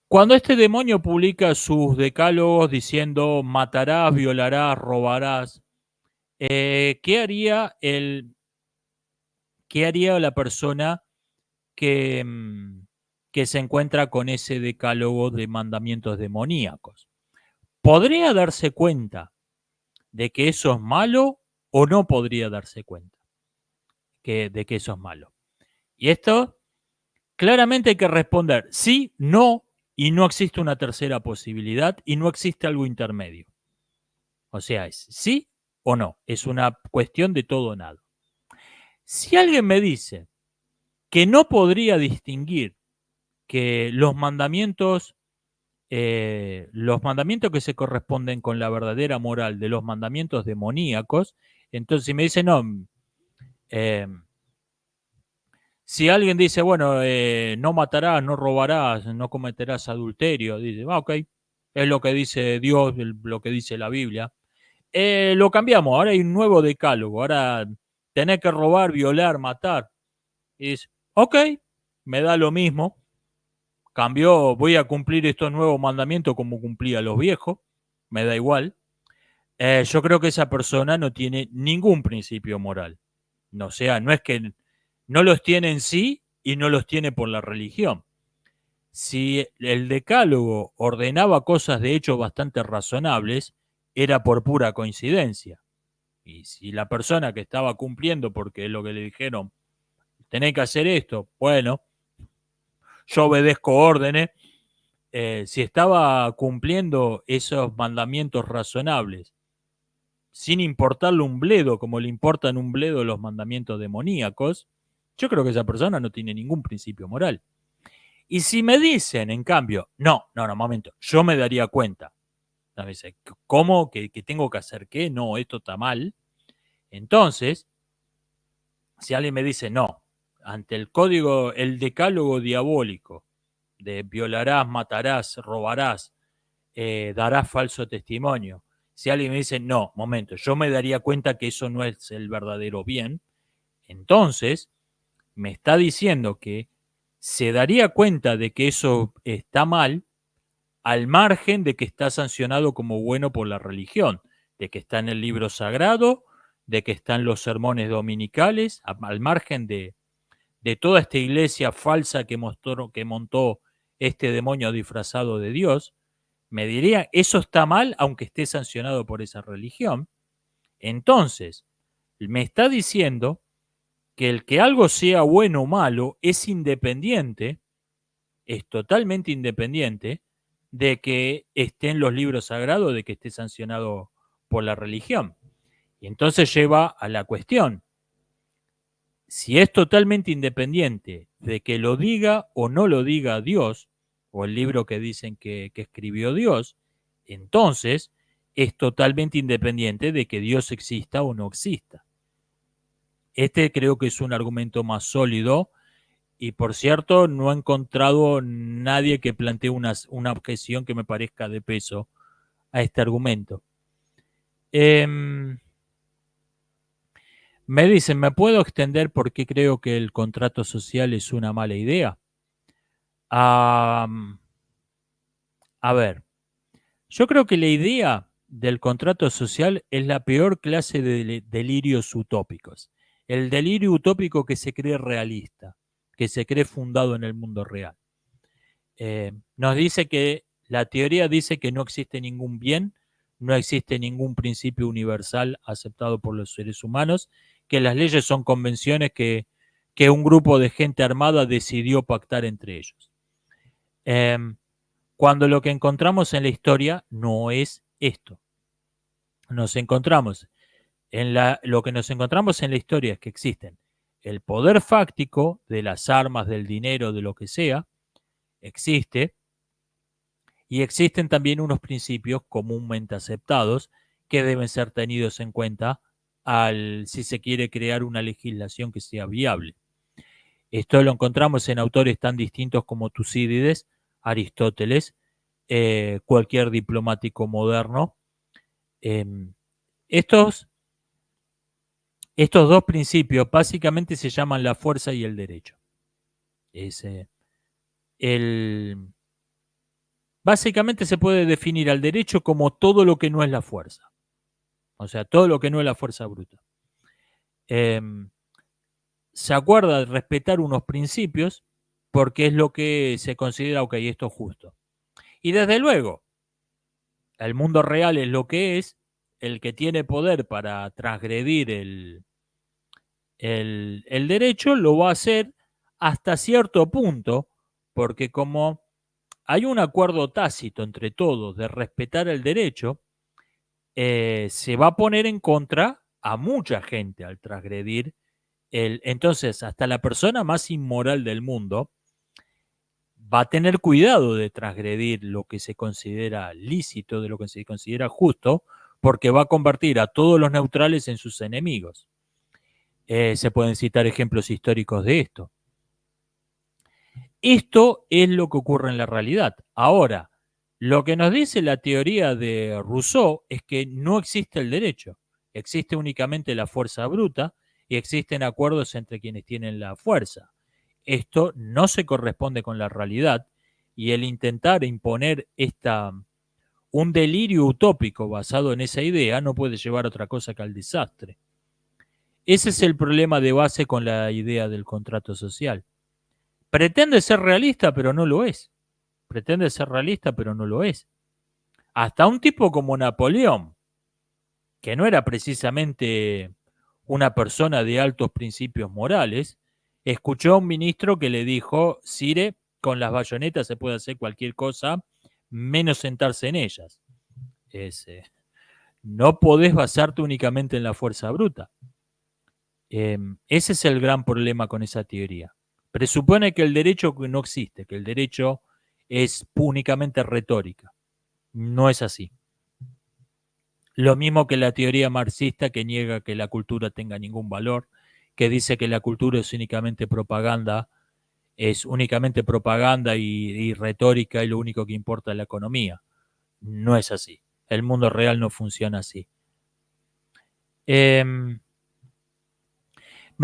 Cuando este demonio publica sus decálogos diciendo matarás, violarás, robarás, ¿qué haría qué haría la persona que, que se encuentra con ese decálogo de mandamientos demoníacos? ¿Podría darse cuenta de que eso es malo o no podría darse cuenta de que eso es malo? Y esto claramente hay que responder sí, no, y no existe una tercera posibilidad y no existe algo intermedio. O sea, es sí o no. Es una cuestión de todo o nada. Si alguien me dice que no podría distinguir que los mandamientos que se corresponden con la verdadera moral de los mandamientos demoníacos, entonces si me dice no, eh, si alguien dice, bueno, no matarás, no robarás, no cometerás adulterio, dice, ok, es lo que dice Dios, lo que dice la Biblia. Lo cambiamos, ahora hay un nuevo decálogo, ahora tenés que robar, violar, matar. Y dice, ok, me da lo mismo, cambió, voy a cumplir estos nuevos mandamientos como cumplía los viejos, me da igual. Yo creo que esa persona no tiene ningún principio moral. No, o sea, no es que no los tiene en sí y no los tiene por la religión. Si el decálogo ordenaba cosas de hecho bastante razonables, era por pura coincidencia. Y si la persona que estaba cumpliendo, porque es lo que le dijeron, tenés que hacer esto, bueno, yo obedezco órdenes, si estaba cumpliendo esos mandamientos razonables, sin importarle un bledo, como le importan un bledo los mandamientos demoníacos, yo creo que esa persona no tiene ningún principio moral. Y si me dicen, en cambio, no, momento, yo me daría cuenta. ¿Cómo? ¿Que tengo que hacer qué? No, esto está mal. Entonces, si alguien me dice, no, ante el código, el decálogo diabólico de violarás, matarás, robarás, darás falso testimonio, si alguien me dice, no, momento, yo me daría cuenta que eso no es el verdadero bien, entonces me está diciendo que se daría cuenta de que eso está mal al margen de que está sancionado como bueno por la religión, de que está en el libro sagrado, de que están los sermones dominicales, al margen de toda esta iglesia falsa que montó este demonio disfrazado de Dios, me diría, eso está mal aunque esté sancionado por esa religión. Entonces, me está diciendo que el que algo sea bueno o malo es independiente, es totalmente independiente de que esté en los libros sagrados, de que esté sancionado por la religión. Y entonces lleva a la cuestión, si es totalmente independiente de que lo diga o no lo diga Dios, o el libro que dicen que escribió Dios, entonces es totalmente independiente de que Dios exista o no exista. Este creo que es un argumento más sólido y por cierto no he encontrado nadie que plantee una objeción que me parezca de peso a este argumento. Me dicen, ¿me puedo extender por qué creo que el contrato social es una mala idea? A ver, yo creo que la idea del contrato social es la peor clase de delirios utópicos. El delirio utópico que se cree realista, que se cree fundado en el mundo real. Nos dice que la teoría dice que no existe ningún bien, no existe ningún principio universal aceptado por los seres humanos, que las leyes son convenciones que un grupo de gente armada decidió pactar entre ellos. Cuando lo que encontramos en la historia no es esto. Nos encontramos Lo que nos encontramos en la historia es que existen el poder fáctico de las armas, del dinero, de lo que sea, existe, y existen también unos principios comúnmente aceptados que deben ser tenidos en cuenta si se quiere crear una legislación que sea viable. Esto lo encontramos en autores tan distintos como Tucídides, Aristóteles, cualquier diplomático moderno. Eh, estos, estos dos principios básicamente se llaman la fuerza y el derecho. Es, el, básicamente se puede definir al derecho como todo lo que no es la fuerza. O sea, todo lo que no es la fuerza bruta. Eh, se acuerda de respetar unos principios porque es lo que se considera, ok, esto es justo. Y desde luego, el mundo real es lo que es, el que tiene poder para transgredir el derecho lo va a hacer hasta cierto punto, porque como hay un acuerdo tácito entre todos de respetar el derecho, se va a poner en contra a mucha gente al transgredir entonces, hasta la persona más inmoral del mundo va a tener cuidado de transgredir lo que se considera lícito, de lo que se considera justo, porque va a convertir a todos los neutrales en sus enemigos. Se pueden citar ejemplos históricos de esto. Esto es lo que ocurre en la realidad. Ahora, lo que nos dice la teoría de Rousseau es que no existe el derecho, existe únicamente la fuerza bruta y existen acuerdos entre quienes tienen la fuerza. Esto no se corresponde con la realidad y el intentar imponer un delirio utópico basado en esa idea no puede llevar a otra cosa que al desastre. Ese es el problema de base con la idea del contrato social. Pretende ser realista, pero no lo es. Pretende ser realista, pero no lo es. Hasta un tipo como Napoleón, que no era precisamente una persona de altos principios morales, escuchó a un ministro que le dijo, Sire, con las bayonetas se puede hacer cualquier cosa, menos sentarse en ellas. No podés basarte únicamente en la fuerza bruta. Ese es el gran problema con esa teoría. Presupone que el derecho no existe, que el derecho es únicamente retórica. No es así. Lo mismo que la teoría marxista que niega que la cultura tenga ningún valor, que dice que la cultura es únicamente propaganda y retórica y lo único que importa es la economía. No es así. El mundo real no funciona así. Me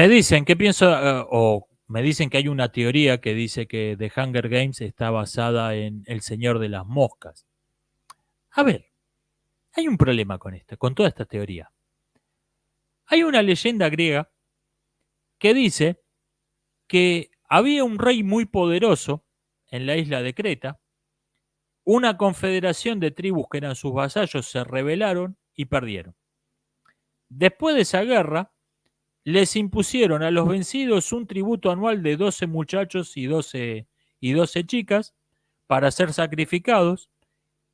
dicen que pienso, o me dicen que hay una teoría que dice que The Hunger Games está basada en El Señor de las Moscas. A ver, hay un problema con esto, con toda esta teoría. Hay una leyenda griega que dice que había un rey muy poderoso en la isla de Creta, una confederación de tribus que eran sus vasallos se rebelaron y perdieron. Después de esa guerra, les impusieron a los vencidos un tributo anual de 12 muchachos y 12 chicas para ser sacrificados.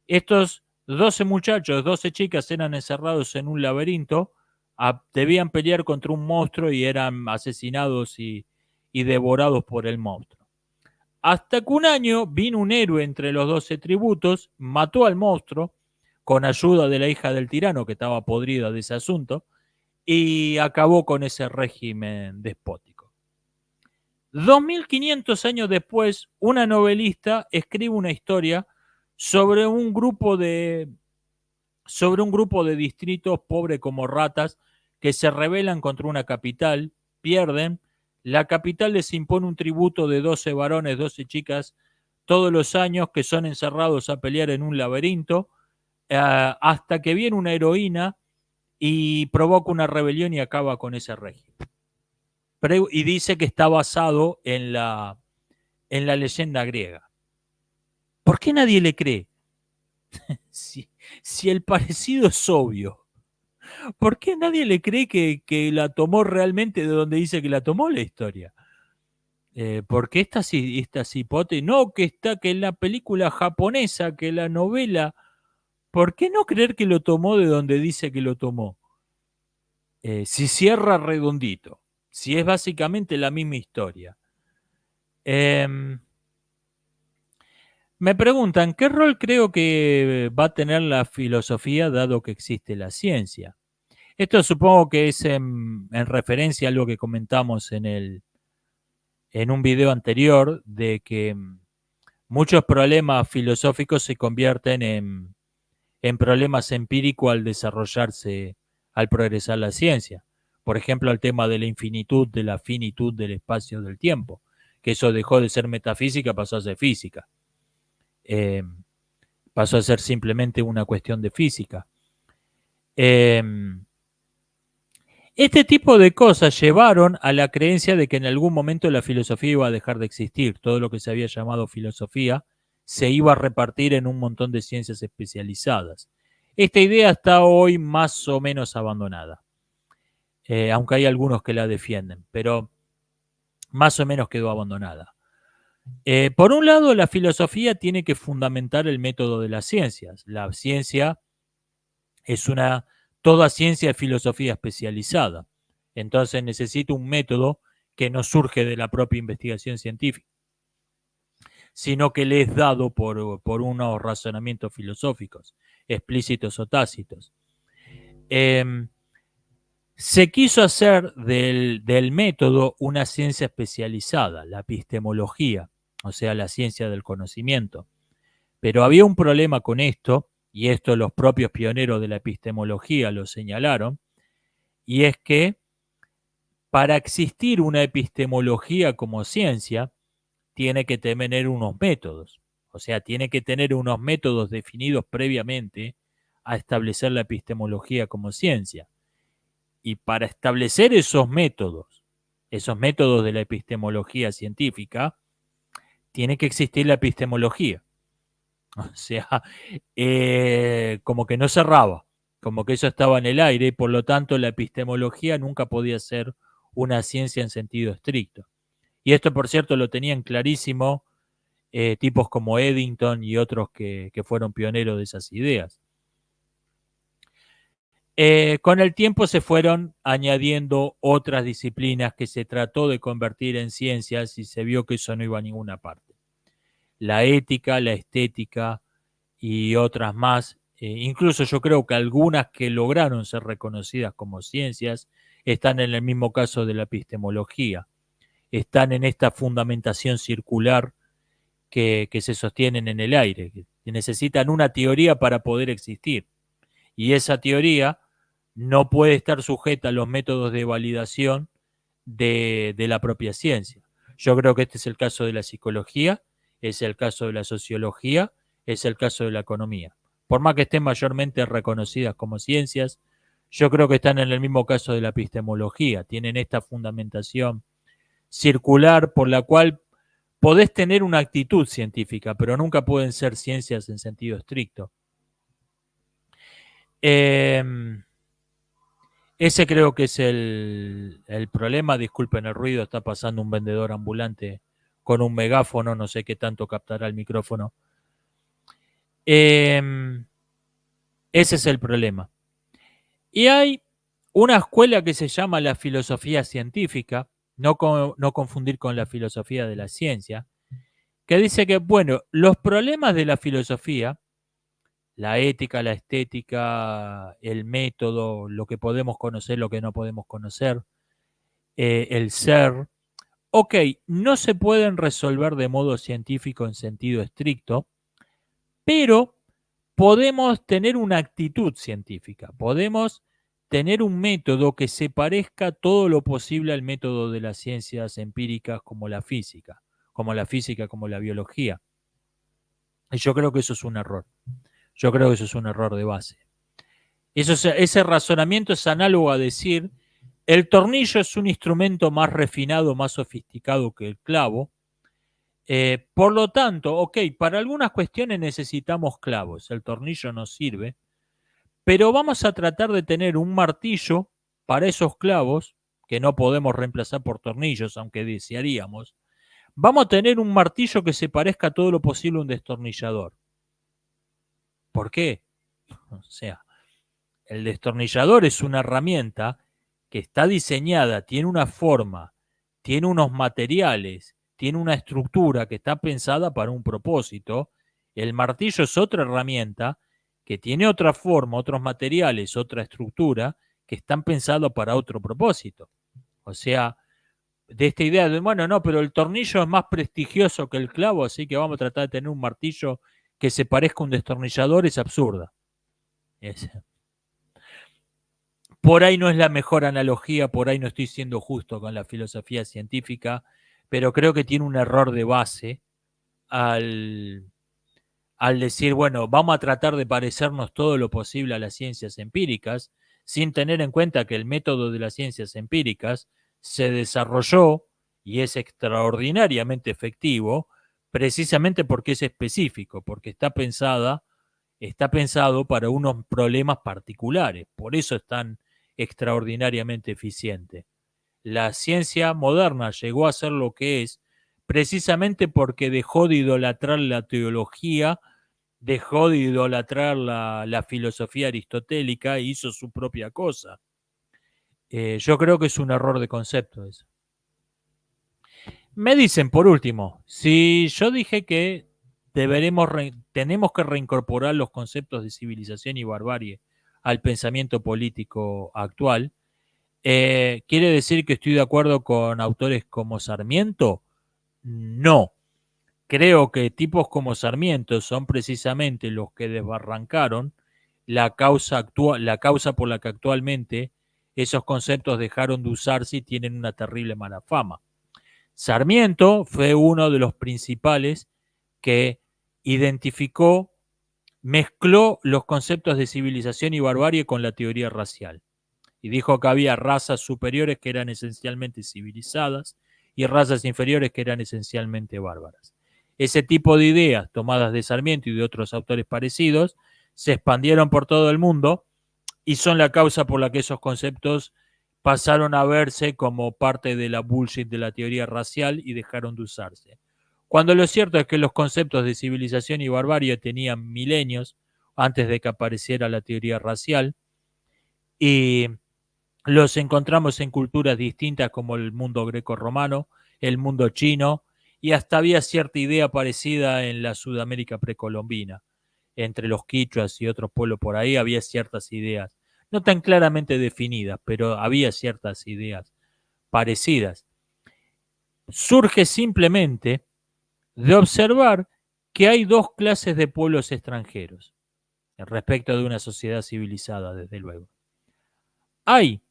Estos 12 muchachos, 12 chicas eran encerrados en un laberinto, debían pelear contra un monstruo y eran asesinados y devorados por el monstruo. Hasta que un año vino un héroe entre los 12 tributos, mató al monstruo con ayuda de la hija del tirano que estaba podrida de ese asunto y acabó con ese régimen despótico. 2500 años después, una novelista escribe una historia sobre un grupo de distritos pobres como ratas que se rebelan contra una capital, pierden, la capital les impone un tributo de 12 varones, 12 chicas todos los años que son encerrados a pelear en un laberinto, hasta que viene una heroína y provoca una rebelión y acaba con ese régimen. Y dice que está basado en la leyenda griega. ¿Por qué nadie le cree? si el parecido es obvio, ¿por qué nadie le cree que la tomó realmente de donde dice que la tomó la historia? Porque estas hipótesis, no que está que en la película japonesa, que la novela, ¿por qué no creer que lo tomó de donde dice que lo tomó? si cierra redondito, si es básicamente la misma historia. Me preguntan, ¿qué rol creo que va a tener la filosofía dado que existe la ciencia? Esto supongo que es en referencia a lo que comentamos en un video anterior, de que muchos problemas filosóficos se convierten en problemas empíricos al desarrollarse, al progresar la ciencia. Por ejemplo, el tema de la infinitud, de la finitud del espacio del tiempo, que eso dejó de ser metafísica, pasó a ser física. Pasó a ser simplemente una cuestión de física. Este tipo de cosas llevaron a la creencia de que en algún momento la filosofía iba a dejar de existir. Todo lo que se había llamado filosofía se iba a repartir en un montón de ciencias especializadas. Esta idea está hoy más o menos abandonada, aunque hay algunos que la defienden, pero más o menos quedó abandonada. Por un lado, la filosofía tiene que fundamentar el método de las ciencias. La ciencia es toda ciencia es filosofía especializada. Entonces necesita un método que no surge de la propia investigación científica, sino que le es dado por unos razonamientos filosóficos, explícitos o tácitos. Se quiso hacer del método una ciencia especializada, la epistemología, o sea, la ciencia del conocimiento. Pero había un problema con esto, y esto los propios pioneros de la epistemología lo señalaron, y es que para existir una epistemología como ciencia, tiene que tener unos métodos, o sea, tiene que tener unos métodos definidos previamente a establecer la epistemología como ciencia. Y para establecer esos métodos de la epistemología científica, tiene que existir la epistemología. O sea, como que no cerraba, como que eso estaba en el aire y por lo tanto la epistemología nunca podía ser una ciencia en sentido estricto. Y esto, por cierto, lo tenían clarísimo tipos como Eddington y otros que fueron pioneros de esas ideas. Con el tiempo se fueron añadiendo otras disciplinas que se trató de convertir en ciencias y se vio que eso no iba a ninguna parte. La ética, la estética y otras más, incluso yo creo que algunas que lograron ser reconocidas como ciencias están en el mismo caso de la epistemología, están en esta fundamentación circular que se sostienen en el aire, que necesitan una teoría para poder existir. Y esa teoría no puede estar sujeta a los métodos de validación de la propia ciencia. Yo creo que este es el caso de la psicología, es el caso de la sociología, es el caso de la economía. Por más que estén mayormente reconocidas como ciencias, yo creo que están en el mismo caso de la epistemología. Tienen esta fundamentación circular por la cual podés tener una actitud científica, pero nunca pueden ser ciencias en sentido estricto. Ese creo que es el problema. Disculpen el ruido, está pasando un vendedor ambulante con un megáfono, no sé qué tanto captará el micrófono. Ese es el problema. Y hay una escuela que se llama la filosofía científica, no confundir con la filosofía de la ciencia, que dice que, bueno, los problemas de la filosofía, la ética, la estética, el método, lo que podemos conocer, lo que no podemos conocer, el ser, ok, no se pueden resolver de modo científico en sentido estricto, pero podemos tener una actitud científica, podemos tener un método que se parezca todo lo posible al método de las ciencias empíricas como la física, como la biología. Y yo creo que eso es un error. Yo creo que eso es un error de base. Ese razonamiento es análogo a decir, el tornillo es un instrumento más refinado, más sofisticado que el clavo. Por lo tanto, ok, para algunas cuestiones necesitamos clavos, el tornillo nos sirve, pero vamos a tratar de tener un martillo para esos clavos, que no podemos reemplazar por tornillos, aunque desearíamos. Vamos a tener un martillo que se parezca todo lo posible a un destornillador. ¿Por qué? O sea, el destornillador es una herramienta que está diseñada, tiene una forma, tiene unos materiales, tiene una estructura que está pensada para un propósito. El martillo es otra herramienta que tiene otra forma, otros materiales, otra estructura que están pensados para otro propósito. O sea, de esta idea de, bueno, no, pero el tornillo es más prestigioso que el clavo, así que vamos a tratar de tener un martillo que se parezca a un destornillador, es absurda. Por ahí no es la mejor analogía, por ahí no estoy siendo justo con la filosofía científica, pero creo que tiene un error de base al, al decir, bueno, vamos a tratar de parecernos todo lo posible a las ciencias empíricas, sin tener en cuenta que el método de las ciencias empíricas se desarrolló y es extraordinariamente efectivo, precisamente porque es específico, porque está pensado para unos problemas particulares, por eso es tan extraordinariamente eficiente. La ciencia moderna llegó a ser lo que es precisamente porque dejó de idolatrar la teología, dejó de idolatrar la filosofía aristotélica e hizo su propia cosa. Yo creo que es un error de concepto eso. Me dicen, por último, si yo dije que tenemos que reincorporar los conceptos de civilización y barbarie al pensamiento político actual, ¿quiere decir que estoy de acuerdo con autores como Sarmiento? No. Creo que tipos como Sarmiento son precisamente los que desbarrancaron la causa por la que actualmente esos conceptos dejaron de usarse y tienen una terrible mala fama. Sarmiento fue uno de los principales que identificó, mezcló los conceptos de civilización y barbarie con la teoría racial. Y dijo que había razas superiores que eran esencialmente civilizadas y razas inferiores que eran esencialmente bárbaras. Ese tipo de ideas tomadas de Sarmiento y de otros autores parecidos se expandieron por todo el mundo y son la causa por la que esos conceptos pasaron a verse como parte de la bullshit de la teoría racial y dejaron de usarse. Cuando lo cierto es que los conceptos de civilización y barbarie tenían milenios antes de que apareciera la teoría racial y los encontramos en culturas distintas como el mundo greco-romano, el mundo chino y hasta había cierta idea parecida en la Sudamérica precolombina. Entre los quichuas y otros pueblos por ahí había ciertas ideas, no tan claramente definidas, pero había ciertas ideas parecidas. Surge simplemente de observar que hay dos clases de pueblos extranjeros respecto de una sociedad civilizada, desde luego. Hay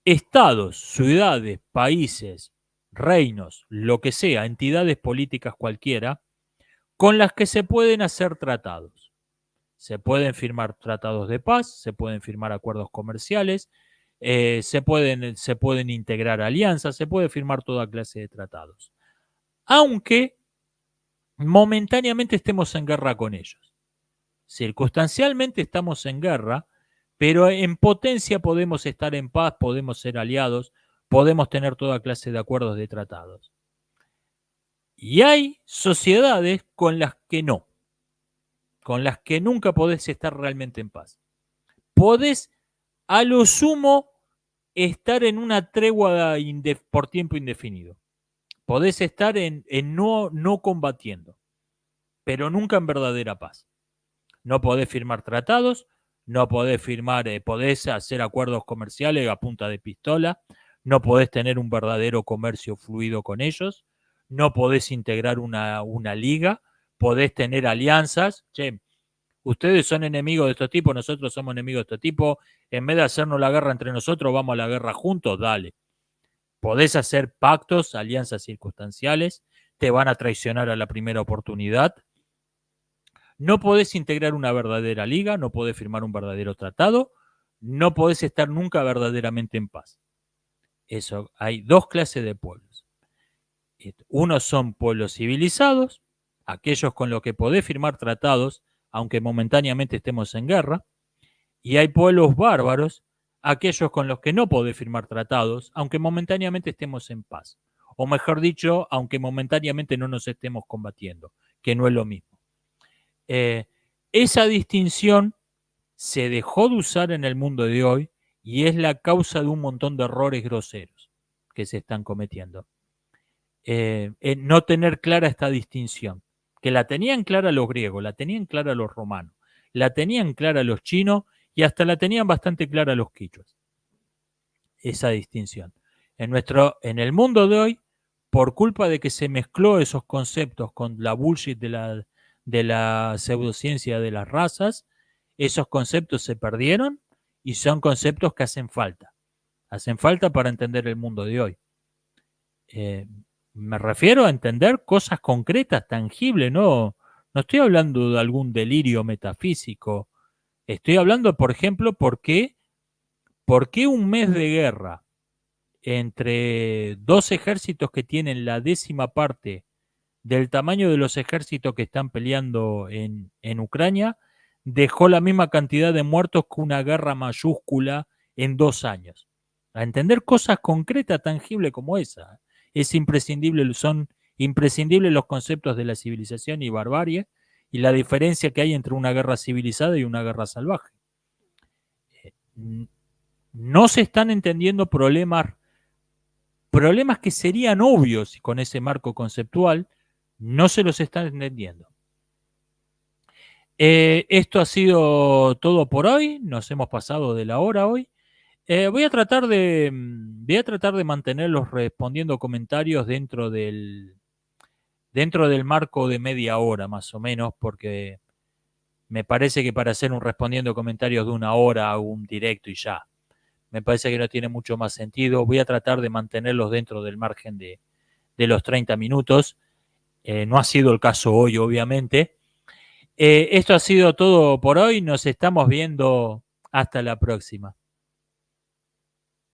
estados, ciudades, países, reinos, lo que sea, entidades políticas cualquiera, con las que se pueden hacer tratados. Se pueden firmar tratados de paz, se pueden firmar acuerdos comerciales, se pueden integrar alianzas, se puede firmar toda clase de tratados. Aunque momentáneamente estemos en guerra con ellos. Circunstancialmente estamos en guerra, pero en potencia podemos estar en paz, podemos ser aliados, podemos tener toda clase de acuerdos de tratados. Y hay sociedades con las que no, con las que nunca podés estar realmente en paz. Podés, a lo sumo, estar en una tregua por tiempo indefinido. Podés estar en no combatiendo, pero nunca en verdadera paz. No podés firmar tratados, no podés podés hacer acuerdos comerciales a punta de pistola, no podés tener un verdadero comercio fluido con ellos, no podés integrar una liga, podés tener alianzas. Che, ustedes son enemigos de estos tipos, nosotros somos enemigos de estos tipos, en vez de hacernos la guerra entre nosotros, vamos a la guerra juntos, dale. Podés hacer pactos, alianzas circunstanciales, te van a traicionar a la primera oportunidad. No podés integrar una verdadera liga, no podés firmar un verdadero tratado, no podés estar nunca verdaderamente en paz. Eso, hay dos clases de pueblos. Unos son pueblos civilizados, aquellos con los que podés firmar tratados, aunque momentáneamente estemos en guerra, y hay pueblos bárbaros, aquellos con los que no podés firmar tratados, aunque momentáneamente estemos en paz. O mejor dicho, aunque momentáneamente no nos estemos combatiendo, que no es lo mismo. Esa distinción se dejó de usar en el mundo de hoy y es la causa de un montón de errores groseros que se están cometiendo. No tener clara esta distinción, que la tenían clara los griegos, la tenían clara los romanos, la tenían clara los chinos y hasta la tenían bastante clara los quichuas. Esa distinción. En el mundo de hoy, por culpa de que se mezcló esos conceptos con la bullshit de la pseudociencia de las razas, esos conceptos se perdieron y son conceptos que hacen falta. Hacen falta para entender el mundo de hoy. Me refiero a entender cosas concretas, tangibles, no estoy hablando de algún delirio metafísico. Estoy hablando, por ejemplo, ¿por qué un mes de guerra entre dos ejércitos que tienen la 10ª parte del tamaño de los ejércitos que están peleando en Ucrania dejó la misma cantidad de muertos que una guerra mayúscula en 2 años? A entender cosas concretas, tangibles como esa, es imprescindible, son imprescindibles los conceptos de la civilización y barbarie y la diferencia que hay entre una guerra civilizada y una guerra salvaje. No se están entendiendo problemas que serían obvios con ese marco conceptual, no se los están entendiendo. Esto ha sido todo por hoy, nos hemos pasado de la hora hoy. Voy a tratar de mantenerlos respondiendo comentarios dentro del marco de media hora más o menos, porque me parece que para hacer un respondiendo comentarios de 1 hora hago un directo y ya. Me parece que no tiene mucho más sentido. Voy a tratar de mantenerlos dentro del margen de los 30 minutos. No ha sido el caso hoy, obviamente. Esto ha sido todo por hoy. Nos estamos viendo. Hasta la próxima.